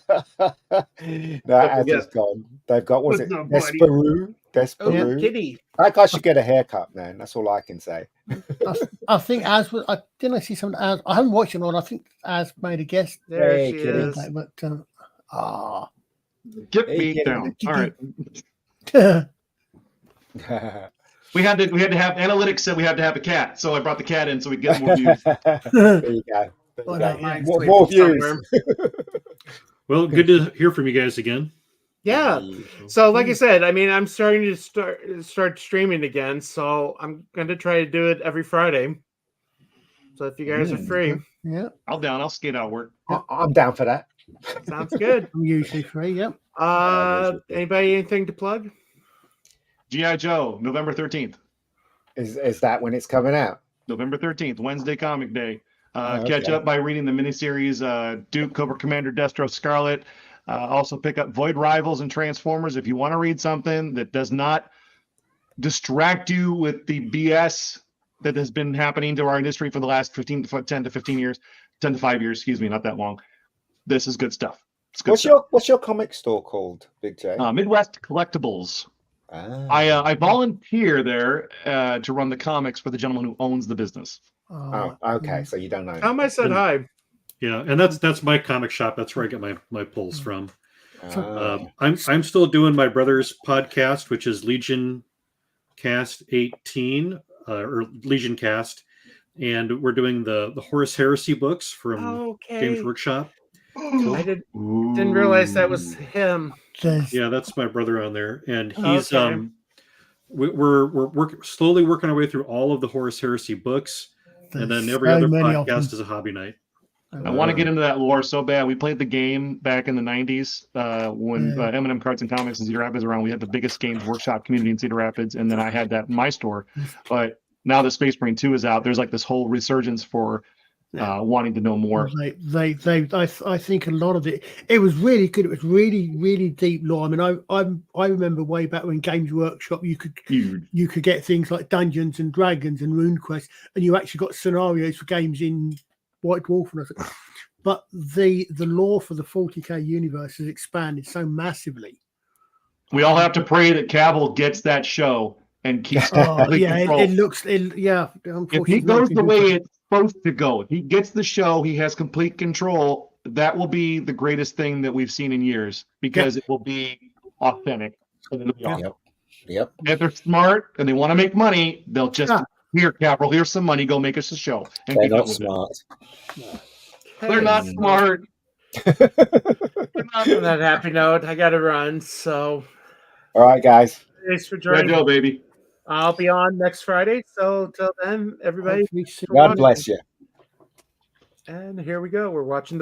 Az is gone. They've got, Desperoo? Desperoo. Kitty. That guy should get a haircut, man. That's all I can say. I think Az was. I didn't I see some Az. I haven't watched it on. I think Az made a guest. There Hey, she Kitty. is. But Get Hey, me Kitty. down. All right. There We had to have analytics said we had to have a cat, so I brought the cat in so we get more views. you go. There you Oh, go. no, Mine's More sleeping views. somewhere. Well, good to hear from you guys again. Yeah. So, like I said, I mean, I'm starting to start streaming again. So I'm going to try to do it every Friday. So if you guys are free, yeah, I'll skate out work. I'm down for that. sounds good. I'm usually free. Yep. Anybody anything to plug? G.I. Joe, November 13th. Is that when it's coming out? November 13th, Wednesday Comic Day. Okay. Catch up by reading the miniseries Duke, Cobra Commander, Destro, Scarlet. Also pick up Void Rivals and Transformers if you want to read something that does not distract you with the BS that has been happening to our industry for the last 10 to 15 years, 10 to 5 years, excuse me, not that long. This is good stuff. It's good stuff. What's your comic store called, Big J? Midwest Collectibles. I volunteer there to run the comics for the gentleman who owns the business. Oh, okay. So you don't know. Tom, I said hi. Yeah, and that's my comic shop. That's where I get my pulls from. Ah. I'm still doing my brother's podcast, which is Legion Cast 18 or Legion Cast, and we're doing the Horus Heresy books from Okay. Games Workshop. I didn't realize that was him. Yeah, that's my brother on there, and he's Okay. we're slowly working our way through all of the Horus Heresy books, and then every other podcast is a hobby night. I want to get into that lore so bad. We played the game back in the 90s when M&M Cards and Comics in Cedar Rapids around. We had the biggest Games Workshop community in Cedar Rapids, and then I had that in my store. But now that Space Marine 2 is out, there's like this whole resurgence for wanting to know more. I think a lot of it was really good. It was really, really deep lore. I mean, I remember way back when Games Workshop, you could get things like Dungeons and Dragons and RuneQuest, and you actually got scenarios for games in White Dwarf. But the lore for the 40k universe has expanded so massively. We all have to pray that Cavill gets that show and keeps It if he goes the way it's supposed to go, if he gets the show, he has complete control. That will be the greatest thing that we've seen in years because it will be authentic. Yep. If they're smart and they want to make money, they'll just here, Cavill, here's some money. Go make us a show. And They're keep up not with smart. it. They're not smart. On that happy note, I got to run. So, All right, guys. thanks for Red joining. Joe, baby. I'll be on next Friday. So, till then, everybody, God bless you. and here we go. We're watching the